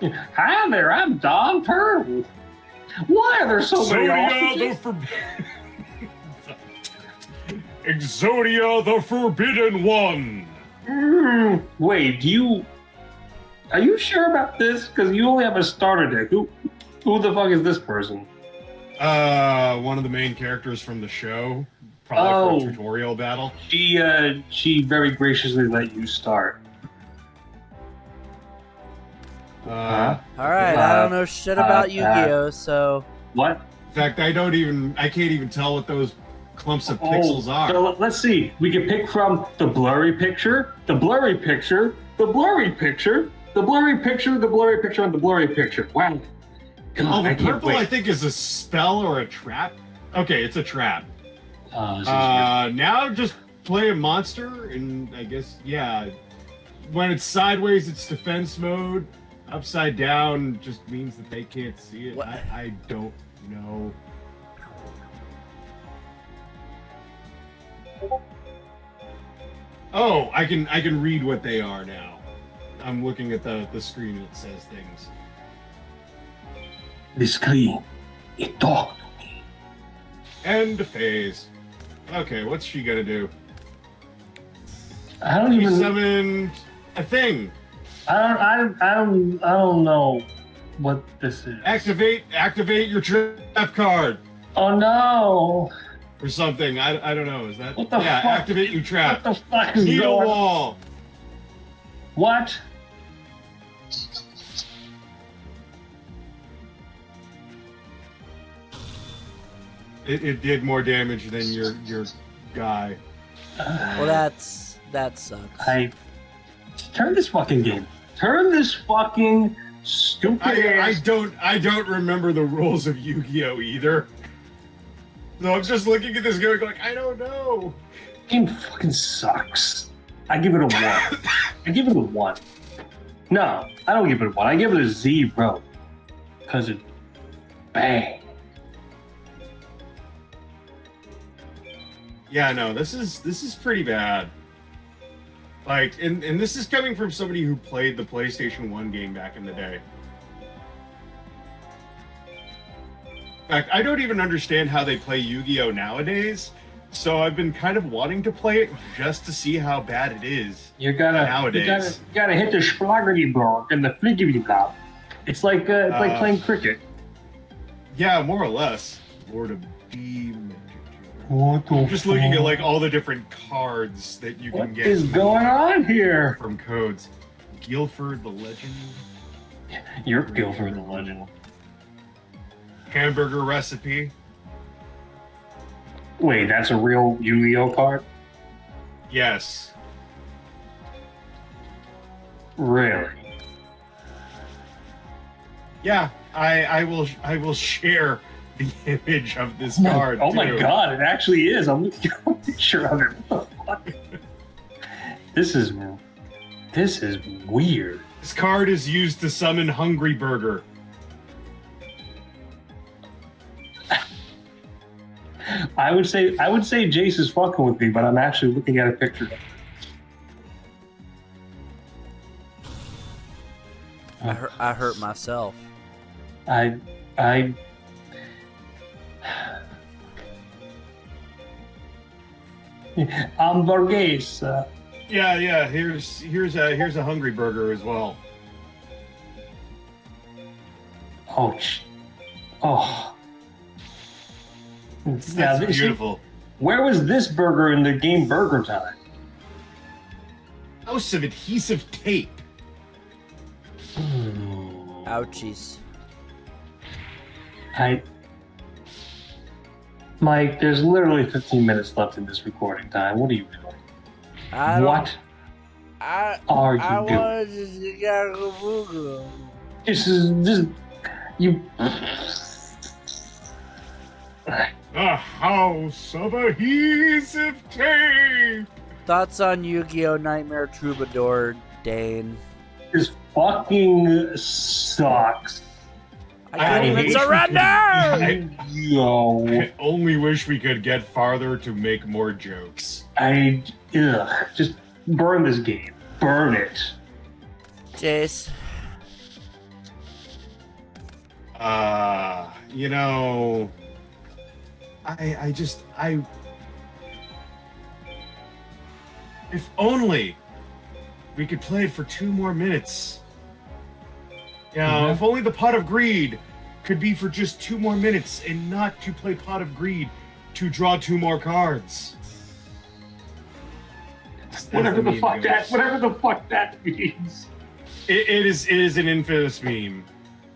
Speaker 3: Hi there, I'm Don Turtle. Why are there so many
Speaker 5: Exodia
Speaker 3: officers?
Speaker 5: the Forbidden One.
Speaker 3: Wait, are you sure about this? Because you only have a starter deck. Who the fuck is this person?
Speaker 5: One of the main characters from the show. Probably for a tutorial battle.
Speaker 3: She very graciously let you start.
Speaker 2: Alright, I don't know shit about Yu-Gi-Oh, so...
Speaker 3: What?
Speaker 5: In fact, I can't even tell what those clumps of pixels are.
Speaker 3: So let's see. We can pick from the blurry picture, the blurry picture, the blurry picture, the blurry picture, the blurry picture, and the blurry picture. Wow. God,
Speaker 5: The purple, I think, is a spell or a trap. Okay, it's a trap. Now just play a monster, and I guess, yeah. When it's sideways, it's defense mode. Upside down just means that they can't see it. I don't know. Oh, I can read what they are now. I'm looking at the screen that says things.
Speaker 3: The screen, it talked to me.
Speaker 5: End phase. Okay, what's she gonna do?
Speaker 3: I don't
Speaker 5: She
Speaker 3: even.
Speaker 5: summoned a thing.
Speaker 3: I don't know what this is.
Speaker 5: Activate your trap card
Speaker 3: Oh no!
Speaker 5: or something. I don't know. Is that?
Speaker 3: What the
Speaker 5: yeah,
Speaker 3: fuck?
Speaker 5: activate your trap.
Speaker 3: What the fuck is
Speaker 5: Need a
Speaker 3: going on?
Speaker 5: wall.
Speaker 3: What?
Speaker 5: It did more damage than your guy.
Speaker 2: Well, that sucks.
Speaker 3: Turn this fucking game. Turn this fucking stupid
Speaker 5: I
Speaker 3: ass.
Speaker 5: don't remember the rules of Yu-Gi-Oh either. So I'm just looking at this game going, I don't know.
Speaker 3: Game fucking sucks. I give it a 1. I give it a 1. No, I don't give it a 1. I give it a 0. Cause it bang.
Speaker 5: Yeah, no, this is pretty bad. Like, and this is coming from somebody who played the PlayStation 1 game back in the day. In fact, I don't even understand how they play Yu-Gi-Oh! Nowadays, so I've been kind of wanting to play it just to see how bad it is.
Speaker 3: You gotta hit the sploggerty block and the fliggity block. It's like playing cricket.
Speaker 5: Yeah, more or less. Lord of D Magic.
Speaker 3: What the
Speaker 5: I'm just looking at like all the different cards that you can
Speaker 3: What
Speaker 5: get.
Speaker 3: is going on here?
Speaker 5: From codes. Guilford the Legend.
Speaker 3: You're Guilford the Legend.
Speaker 5: Hamburger Recipe.
Speaker 3: Wait, that's a real Yu-Gi-Oh card?
Speaker 5: Yes.
Speaker 3: Really?
Speaker 5: Yeah, I will share the image of this card.
Speaker 3: Oh my
Speaker 5: too.
Speaker 3: god, it actually is. I'm looking at a picture of it. What the fuck? This is weird.
Speaker 5: This card is used to summon Hungry Burger.
Speaker 3: I would say Jace is fucking with me, but I'm actually looking at a picture of it.
Speaker 2: I hurt myself.
Speaker 3: I hamburguesa.
Speaker 5: Yeah. Here's a Hungry Burger as well.
Speaker 3: Oh.
Speaker 5: That's beautiful.
Speaker 3: Where was this burger in the game Burger Time?
Speaker 5: House of adhesive tape.
Speaker 2: Ouchies.
Speaker 3: Mike, there's literally 15 minutes left in this recording time. What are you doing? What are you doing? This is you.
Speaker 5: A house of adhesive tape.
Speaker 2: Thoughts on Yu-Gi-Oh! Nightmare Troubadour, Dane?
Speaker 3: This fucking sucks.
Speaker 2: I can't even surrender!
Speaker 3: Yo.
Speaker 5: I only wish we could get farther to make more jokes.
Speaker 3: Just burn this game. Burn it.
Speaker 2: Jace.
Speaker 5: You know, if only we could play it for 2 more minutes. You know, if only the Pot of Greed could be for just 2 more minutes and not to play Pot of Greed to draw 2 more cards.
Speaker 3: Whatever the fuck that means.
Speaker 5: It is an infamous meme.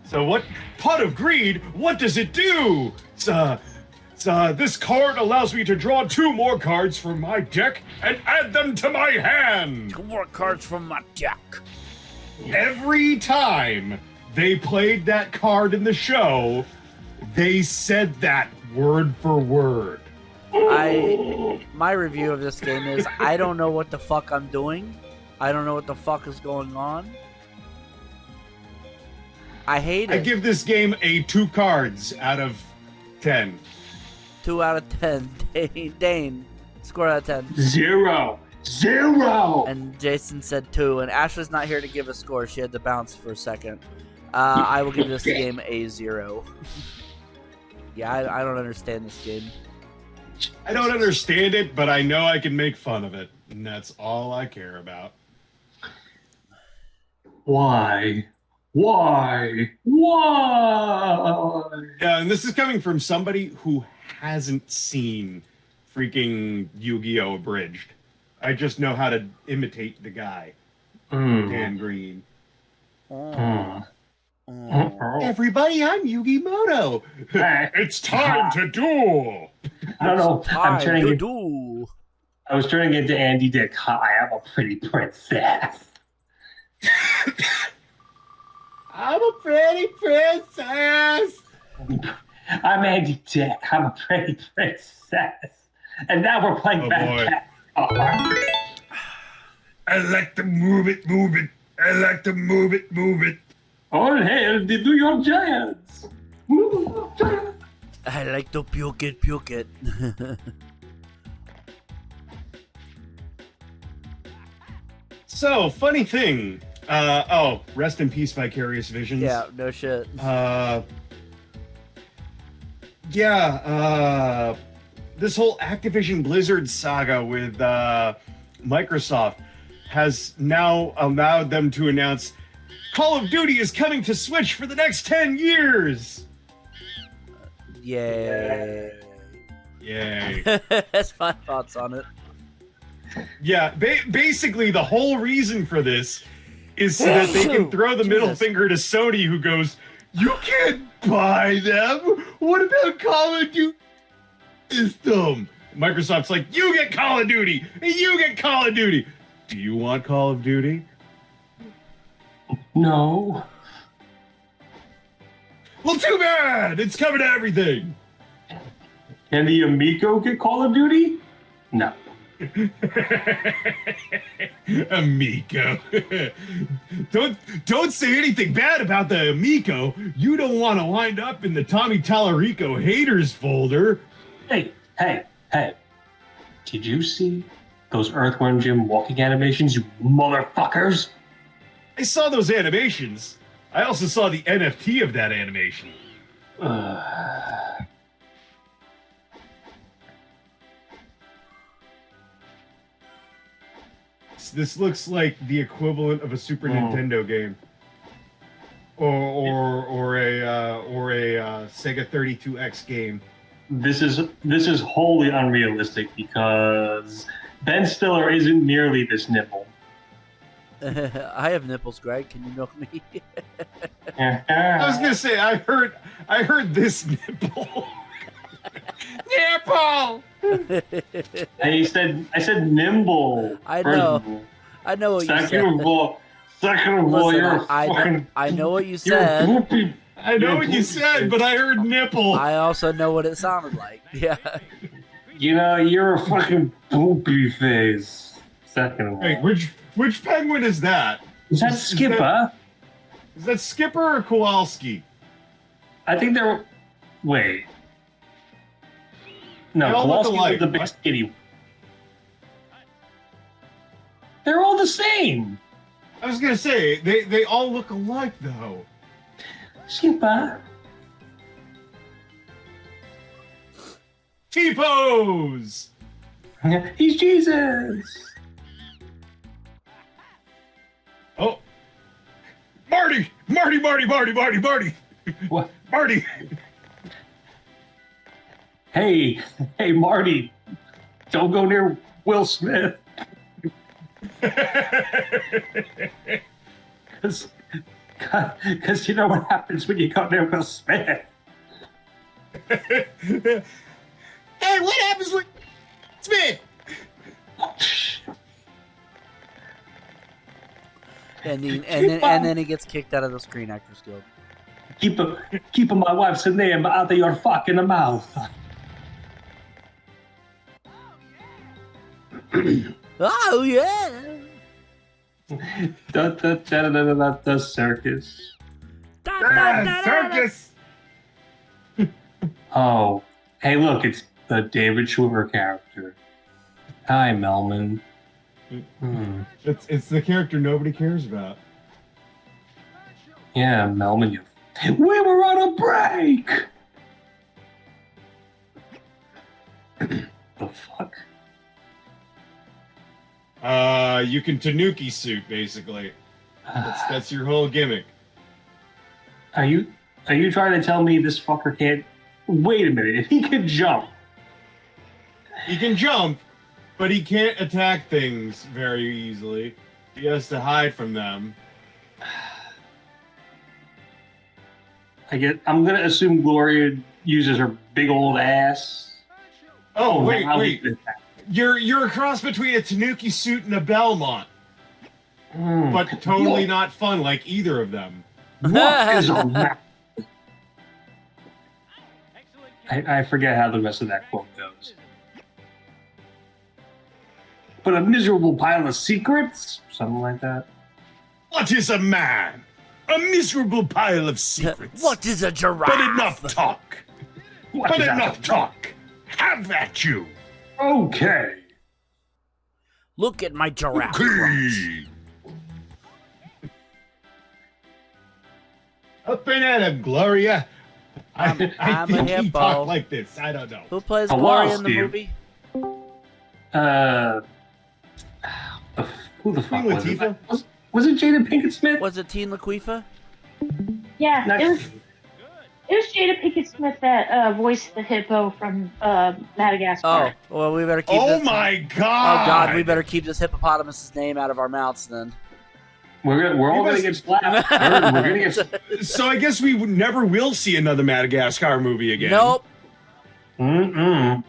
Speaker 5: So what? Pot of Greed? What does it do? This card allows me to draw 2 more cards from my deck and add them to my hand.
Speaker 2: 2 more cards from my deck.
Speaker 5: Every time they played that card in the show, they said that word for word.
Speaker 2: My review of this game is I don't know what the fuck I'm doing. I don't know what the fuck is going on. I hate it.
Speaker 5: I give this game a 2 cards out of 10.
Speaker 2: 2 out of 10. Dane, score out of 10.
Speaker 3: 0.
Speaker 2: And Jason said 2. And Ashley's not here to give a score. She had to bounce for a second. I will give this game a 0. Yeah, I don't understand this game.
Speaker 5: I don't understand it, but I know I can make fun of it, and that's all I care about.
Speaker 3: Why? Why? Why?
Speaker 5: Yeah, and this is coming from somebody who hasn't seen freaking Yu-Gi-Oh! Abridged. I just know how to imitate the guy, Dan Green. Everybody, I'm Yugi Moto. It's time to duel.
Speaker 3: I don't know. I was turning into Andy Dick. Hi, I'm a pretty princess.
Speaker 5: I'm a pretty princess.
Speaker 3: I'm Andy Dick. I'm a pretty princess. And now we're playing Bad Cat.
Speaker 5: I like to move it, move it. I like to move it, move it.
Speaker 3: All hail the New York Giants. New York Giants.
Speaker 2: I like to puke it, puke it.
Speaker 5: So, funny thing. Rest in peace, Vicarious Visions.
Speaker 2: Yeah, no shit.
Speaker 5: This whole Activision Blizzard saga with Microsoft has now allowed them to announce Call of Duty is coming to Switch for the next 10 years.
Speaker 2: Yay.
Speaker 5: Yay.
Speaker 2: That's my thoughts on it.
Speaker 5: Yeah, basically the whole reason for this is so that they can throw the middle finger to Sony, who goes, "You can't buy them. What about Call of Duty system?" Microsoft's like, "You get Call of Duty, and you get Call of Duty. Do you want Call of Duty?"
Speaker 3: No.
Speaker 5: Well, too bad. It's coming to everything.
Speaker 3: Can the Amico get Call of Duty? No.
Speaker 5: Amico. Don't say anything bad about the Amico. You don't want to wind up in the Tommy Tallarico haters folder.
Speaker 3: Hey. Did you see those Earthworm Jim walking animations, you motherfuckers?
Speaker 5: I saw those animations. I also saw the NFT of that animation. This looks like the equivalent of a Super Nintendo game, or a Sega 32X game.
Speaker 3: This is wholly unrealistic because Ben Stiller isn't nearly this nipple.
Speaker 2: I have nipples, Greg. Can you milk me?
Speaker 5: I was gonna say I heard this nipple. Nipple.
Speaker 3: I said nimble.
Speaker 2: I know. I know what you said.
Speaker 3: Second of all, you're
Speaker 2: I know what you said.
Speaker 5: I know what you said, but I heard nipple.
Speaker 2: I also know what it sounded like. Yeah.
Speaker 3: You know, you're a fucking poopy face. Second of all.
Speaker 5: Hey, which penguin is that?
Speaker 3: Is that Skipper?
Speaker 5: Is that Skipper or Kowalski?
Speaker 3: I think they're... Wait. No, Kowalski was the big skinny. They're all the same.
Speaker 5: I was gonna say they all look alike though.
Speaker 3: Skipper.
Speaker 5: T-pose.
Speaker 3: He's Jesus.
Speaker 5: Oh, Marty!
Speaker 3: What?
Speaker 5: Marty!
Speaker 3: Hey, Marty! Don't go near Will Smith. Because you know what happens when you go near Will Smith.
Speaker 5: Hey, what happens with Smith?
Speaker 2: And then he gets kicked out of the Screen Actors Guild.
Speaker 3: Keep my wife's name out of your fucking mouth.
Speaker 2: Oh yeah.
Speaker 3: The circus.
Speaker 5: Circus.
Speaker 3: Oh, hey, look, it's the David Schwimmer character. Hi, Melman.
Speaker 5: It's the character nobody cares about.
Speaker 3: Yeah, Melman, you. We were on a break. The fuck?
Speaker 5: You can tanuki suit, basically. That's your whole gimmick.
Speaker 3: Are you trying to tell me this fucker can't? Wait a minute. If he could jump,
Speaker 5: He can jump, but he can't attack things very easily. He has to hide from them.
Speaker 3: I'm gonna assume Gloria uses her big old ass.
Speaker 5: Oh, wait.
Speaker 3: now he can attack.
Speaker 5: You're a cross between a tanuki suit and a Belmont,
Speaker 3: Hmm.
Speaker 5: but totally not fun like either of them.
Speaker 3: What is a map? I forget how the rest of that quote goes. But a miserable pile of secrets? Something like that.
Speaker 5: What is a man? A miserable pile of secrets.
Speaker 2: What is a giraffe?
Speaker 5: But enough talk.
Speaker 3: What
Speaker 5: But
Speaker 3: is that?
Speaker 5: enough talk. Have at you.
Speaker 3: Okay.
Speaker 2: Look at my giraffe. crotch.
Speaker 5: Up and at him, Gloria.
Speaker 2: I'm
Speaker 5: I
Speaker 2: a
Speaker 5: think he
Speaker 2: hippo.
Speaker 5: talked like this. I don't know.
Speaker 2: Who plays
Speaker 3: A
Speaker 2: Gloria in the
Speaker 3: Steve.
Speaker 2: movie?
Speaker 3: Who the fuck
Speaker 5: Queen
Speaker 3: was it?
Speaker 5: Latifah?
Speaker 3: Was it Jada Pinkett Smith?
Speaker 2: Was it Teen Laquifa?
Speaker 4: Yeah,
Speaker 3: Not-
Speaker 4: it was Jada Pinkett Smith that voiced the hippo from Madagascar.
Speaker 2: Oh, well, we better keep
Speaker 5: Oh
Speaker 2: this.
Speaker 5: my
Speaker 2: Oh
Speaker 5: god!
Speaker 2: God, we better keep this hippopotamus's name out of our mouths then.
Speaker 3: We're all gonna get slapped. We're gonna get.
Speaker 5: So I guess we never will see another Madagascar movie again.
Speaker 2: Nope,
Speaker 3: Mm-mm.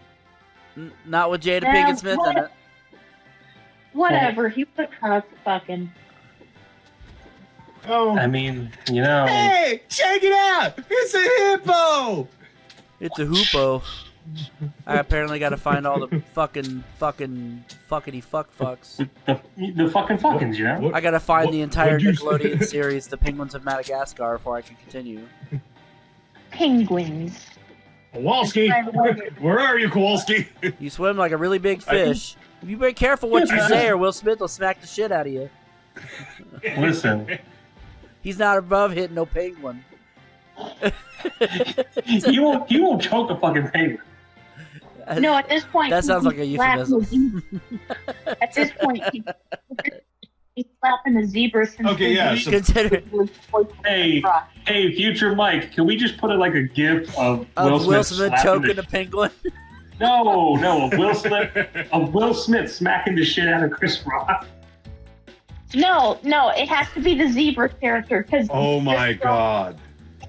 Speaker 2: not with Jada
Speaker 4: Yeah,
Speaker 2: Pinkett Smith in it.
Speaker 4: Whatever, he was fucking.
Speaker 5: Oh.
Speaker 3: I mean, you know.
Speaker 5: Hey, check it out! It's a hippo!
Speaker 2: It's a hoopo. I apparently got to find all the fucking fuckity fucks.
Speaker 3: The fucking fuckins, you know?
Speaker 2: I got to find
Speaker 5: What-
Speaker 2: the entire
Speaker 5: what'd you say?
Speaker 2: Nickelodeon series, The Penguins of Madagascar, before I can continue.
Speaker 4: Penguins.
Speaker 5: Kowalski! Where are you, Kowalski?
Speaker 2: You swim like a really big fish. You be careful what you say, or Will Smith will smack the shit out of you.
Speaker 3: Listen,
Speaker 2: He's not above hitting no penguin.
Speaker 3: you won't choke a fucking penguin.
Speaker 4: No, at this point,
Speaker 2: That sounds like a
Speaker 4: he's slapping
Speaker 2: euphemism.
Speaker 4: At this point, he's slapping a zebra since
Speaker 5: Okay, yeah, so-
Speaker 2: Consider
Speaker 3: Hey, future Mike, can we just put like a gif of
Speaker 2: Will Smith
Speaker 3: slapping
Speaker 2: choking
Speaker 3: the-
Speaker 2: a penguin.
Speaker 3: No, of Will Smith smacking the shit out of Chris Rock.
Speaker 4: No, it has to be the zebra character because
Speaker 5: Oh my god.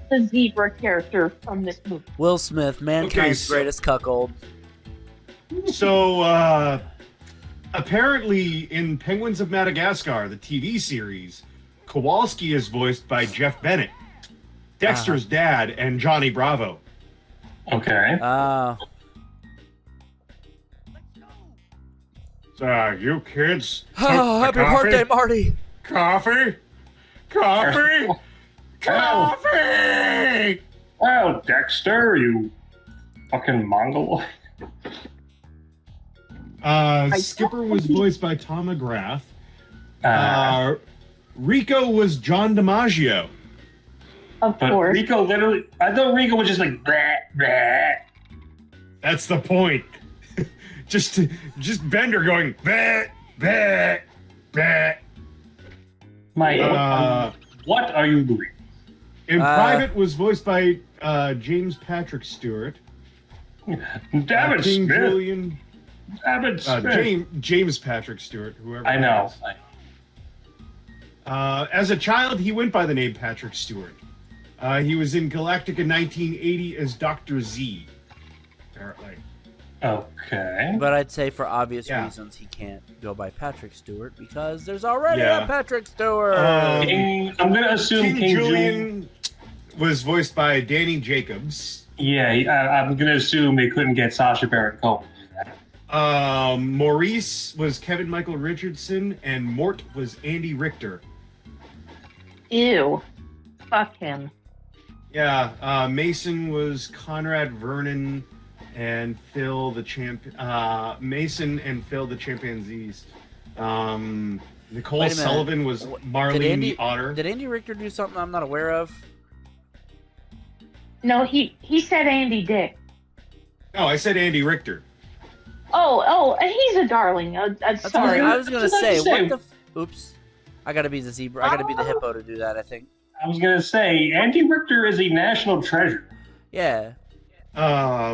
Speaker 4: the zebra character from this movie.
Speaker 2: Will Smith, mankind's
Speaker 5: Okay, so-
Speaker 2: greatest cuckold.
Speaker 5: So, apparently in Penguins of Madagascar, the TV series, Kowalski is voiced by Jeff Bennett, Dexter's dad, and Johnny Bravo.
Speaker 3: Okay.
Speaker 5: So, you kids.
Speaker 2: Oh,
Speaker 5: took
Speaker 2: happy
Speaker 5: the coffee?
Speaker 2: birthday, Marty!
Speaker 5: Coffee? Coffee!
Speaker 3: Oh, Dexter, you fucking Mongol.
Speaker 5: Skipper was voiced by Tom McGrath.
Speaker 3: Uh,
Speaker 5: Rico was John DiMaggio.
Speaker 4: Of
Speaker 3: but
Speaker 4: course.
Speaker 3: Rico literally, I thought Rico was just like, bleh, bleh.
Speaker 5: That's the point. just Bender going, bleh, bleh, bleh.
Speaker 3: Mike, what are you doing?
Speaker 5: In Private was voiced by James Patrick Stewart.
Speaker 3: Damn it,
Speaker 5: King
Speaker 3: Smith.
Speaker 5: Julian.
Speaker 3: Damn it, Smith.
Speaker 5: James Patrick Stewart, whoever.
Speaker 3: I
Speaker 5: it
Speaker 3: know.
Speaker 5: is. As a child, he went by the name Patrick Stewart. He was in Galactica 1980 as Dr. Z. Apparently.
Speaker 3: Okay.
Speaker 2: But I'd say for obvious
Speaker 5: Yeah.
Speaker 2: reasons he can't go by Patrick Stewart because there's already
Speaker 5: Yeah.
Speaker 2: a Patrick Stewart.
Speaker 5: Um,
Speaker 3: I'm gonna assume
Speaker 5: King Julian was voiced by Danny Jacobs.
Speaker 3: Yeah, I'm gonna assume they couldn't get Sacha Baron Cohen.
Speaker 5: Maurice was Kevin Michael Richardson, and Mort was Andy Richter.
Speaker 4: Ew. Fuck him.
Speaker 5: Yeah, Mason was Conrad Vernon and Phil the Mason and Phil the chimpanzees. Nicole
Speaker 2: Wait a minute.
Speaker 5: Sullivan was Marlene the otter.
Speaker 2: Did Andy Richter do something I'm not aware of?
Speaker 4: No, he said Andy Dick.
Speaker 5: No, I said Andy Richter.
Speaker 4: He's a darling. Sorry.
Speaker 2: I was gonna
Speaker 3: That's what I
Speaker 2: say,
Speaker 3: was saying.
Speaker 2: what the? Oops, I gotta be the zebra. I gotta be the hippo to do that. I think.
Speaker 3: I was gonna say, Andy Richter is a national treasure.
Speaker 2: Yeah, he
Speaker 4: I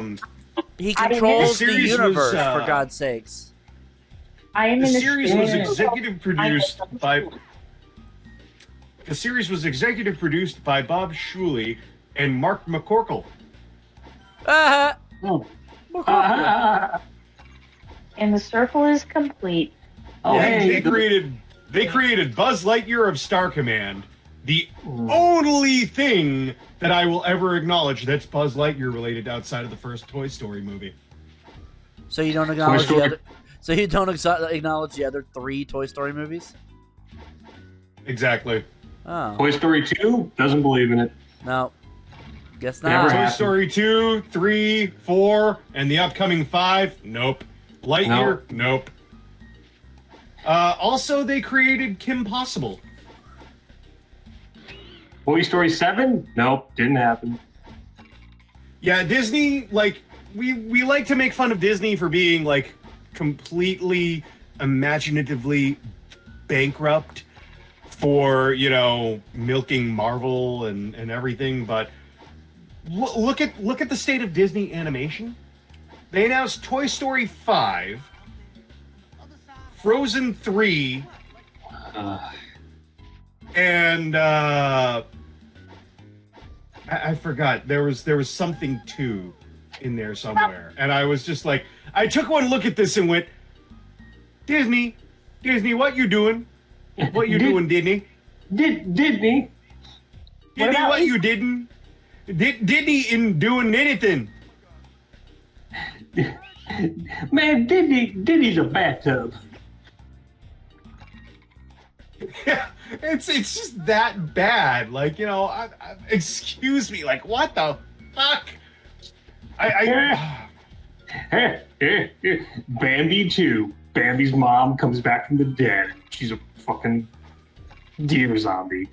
Speaker 4: mean,
Speaker 2: controls
Speaker 5: the
Speaker 2: the
Speaker 5: series
Speaker 2: universe,
Speaker 5: was,
Speaker 2: for God's sakes.
Speaker 4: I am
Speaker 5: the
Speaker 4: in the
Speaker 5: series was
Speaker 4: spirit.
Speaker 5: executive produced by. The series was executive produced by Bob Shuley and Mark McCorkle.
Speaker 2: Ah,
Speaker 3: Oh.
Speaker 4: And the circle is complete.
Speaker 3: Oh,
Speaker 5: Yeah,
Speaker 3: hey,
Speaker 5: they created Buzz Lightyear of Star Command, the only thing that I will ever acknowledge that's Buzz Lightyear related outside of the first Toy Story movie.
Speaker 2: so you don't acknowledge the
Speaker 3: Story.
Speaker 2: other. So you don't acknowledge the other 3 Toy Story movies?
Speaker 5: Exactly.
Speaker 2: Oh
Speaker 3: Toy Story 2 doesn't believe in it.
Speaker 2: no, guess
Speaker 3: Never
Speaker 2: not.
Speaker 5: Toy
Speaker 3: happened.
Speaker 5: Story 2, 3, 4, and the upcoming 5, nope. Lightyear, nope. Also, they created Kim Possible.
Speaker 3: Toy Story 7? Nope, didn't happen.
Speaker 5: Yeah, Disney, like, we like to make fun of Disney for being, like, completely imaginatively bankrupt for, you know, milking Marvel and everything, but look at the state of Disney animation. They announced Toy Story 5, Frozen 3, and I forgot there was something 2 in there somewhere, and I was just like, I took one look at this and went, Disney, what you doing? What you doing, Disney?
Speaker 3: Disney?
Speaker 5: Disney, what you didn't? Disney in doing anything?
Speaker 3: Man, Disney's a bathtub.
Speaker 5: Yeah, it's just that bad. Like, you know, excuse me. Like, what the fuck?
Speaker 3: Bambi 2. Bambi's mom comes back from the dead. She's a fucking deer zombie.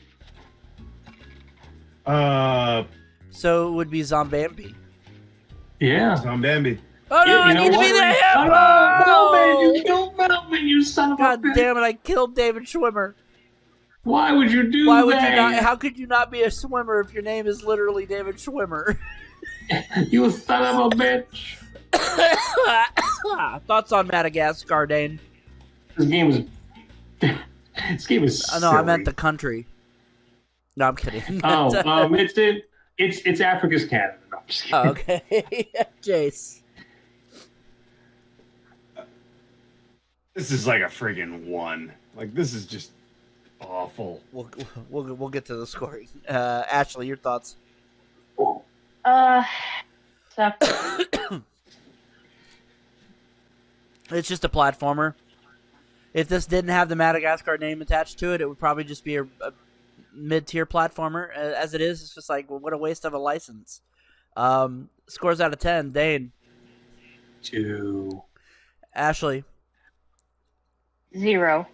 Speaker 2: So it would be Zombambi.
Speaker 3: Yeah.
Speaker 5: Zombambi.
Speaker 2: Oh no, I
Speaker 3: You know
Speaker 2: need to
Speaker 3: what?
Speaker 2: be the
Speaker 3: Oh,
Speaker 2: hippo!
Speaker 3: no, man, you killed Melvin, you son of
Speaker 2: God
Speaker 3: a bitch.
Speaker 2: damn it! I killed David Schwimmer.
Speaker 3: Why would you do
Speaker 2: Why
Speaker 3: that?
Speaker 2: would you not? How could you not be a swimmer if your name is literally David Schwimmer?
Speaker 3: You son of a bitch.
Speaker 2: Thoughts on Madagascar, Dane?
Speaker 3: This game is. This game is.
Speaker 2: Oh, no, I
Speaker 3: silly.
Speaker 2: meant the country. No, I'm kidding.
Speaker 3: It's Africa's Canada. No, I'm just kidding.
Speaker 2: Oh, okay, Jace.
Speaker 5: This is like a friggin' 1. Like, this is just awful.
Speaker 2: We'll get to the scoring. Ashley, your thoughts?
Speaker 4: Suck.
Speaker 2: It's just a platformer. If this didn't have the Madagascar name attached to it, it would probably just be a mid-tier platformer. As it is, it's just like, well, what a waste of a license. Scores out of 10, Dane.
Speaker 3: 2.
Speaker 2: Ashley.
Speaker 4: 0.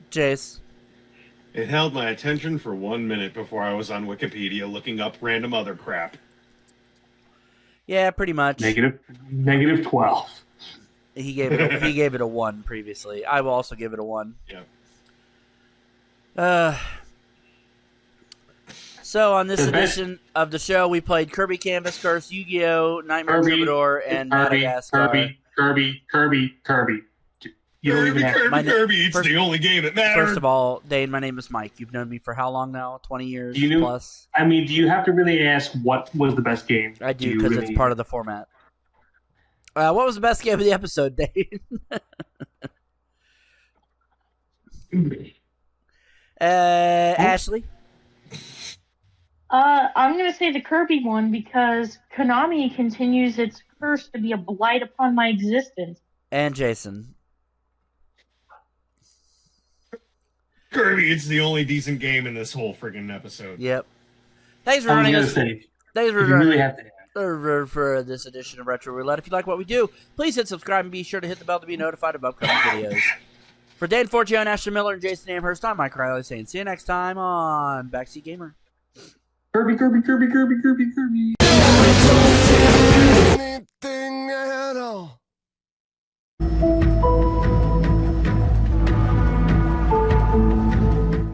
Speaker 2: Jace.
Speaker 5: It held my attention for 1 minute before I was on Wikipedia looking up random other crap.
Speaker 2: Yeah, pretty much.
Speaker 3: Negative 12.
Speaker 2: He gave it a 1 previously. I will also give it a 1.
Speaker 5: Yeah.
Speaker 2: So on this
Speaker 3: The best-
Speaker 2: edition of the show, we played Kirby Canvas Curse, Yu-Gi-Oh, Nightmare Troubadour, and Madagascar.
Speaker 3: Kirby. You don't even have.
Speaker 5: Kirby, it's the only game that matters.
Speaker 2: First of all, Dane, my name is Mike. You've known me for how long now? 20 years plus?
Speaker 3: I mean, do you have to really ask what was the best game?
Speaker 2: I do, because it's part of the format. What was the best game of the episode, Dane? Ashley?
Speaker 4: I'm going to say the Kirby one because Konami continues its curse to be a blight upon my existence.
Speaker 2: And Jason.
Speaker 5: Kirby, it's the only decent game in this whole friggin' episode.
Speaker 2: Yep. Thanks for
Speaker 3: I was
Speaker 2: joining
Speaker 3: gonna
Speaker 2: us.
Speaker 3: say,
Speaker 2: Thanks for
Speaker 3: you
Speaker 2: joining
Speaker 3: really have to.
Speaker 2: for this edition of Retro Roulette. If you like what we do, please hit subscribe and be sure to hit the bell to be notified of upcoming videos. For Dane Forgione, Ashley Miller, and Jason Amherst, I'm Mike Riley saying see you next time on Backseat Gamer.
Speaker 3: Kirby.
Speaker 1: Anything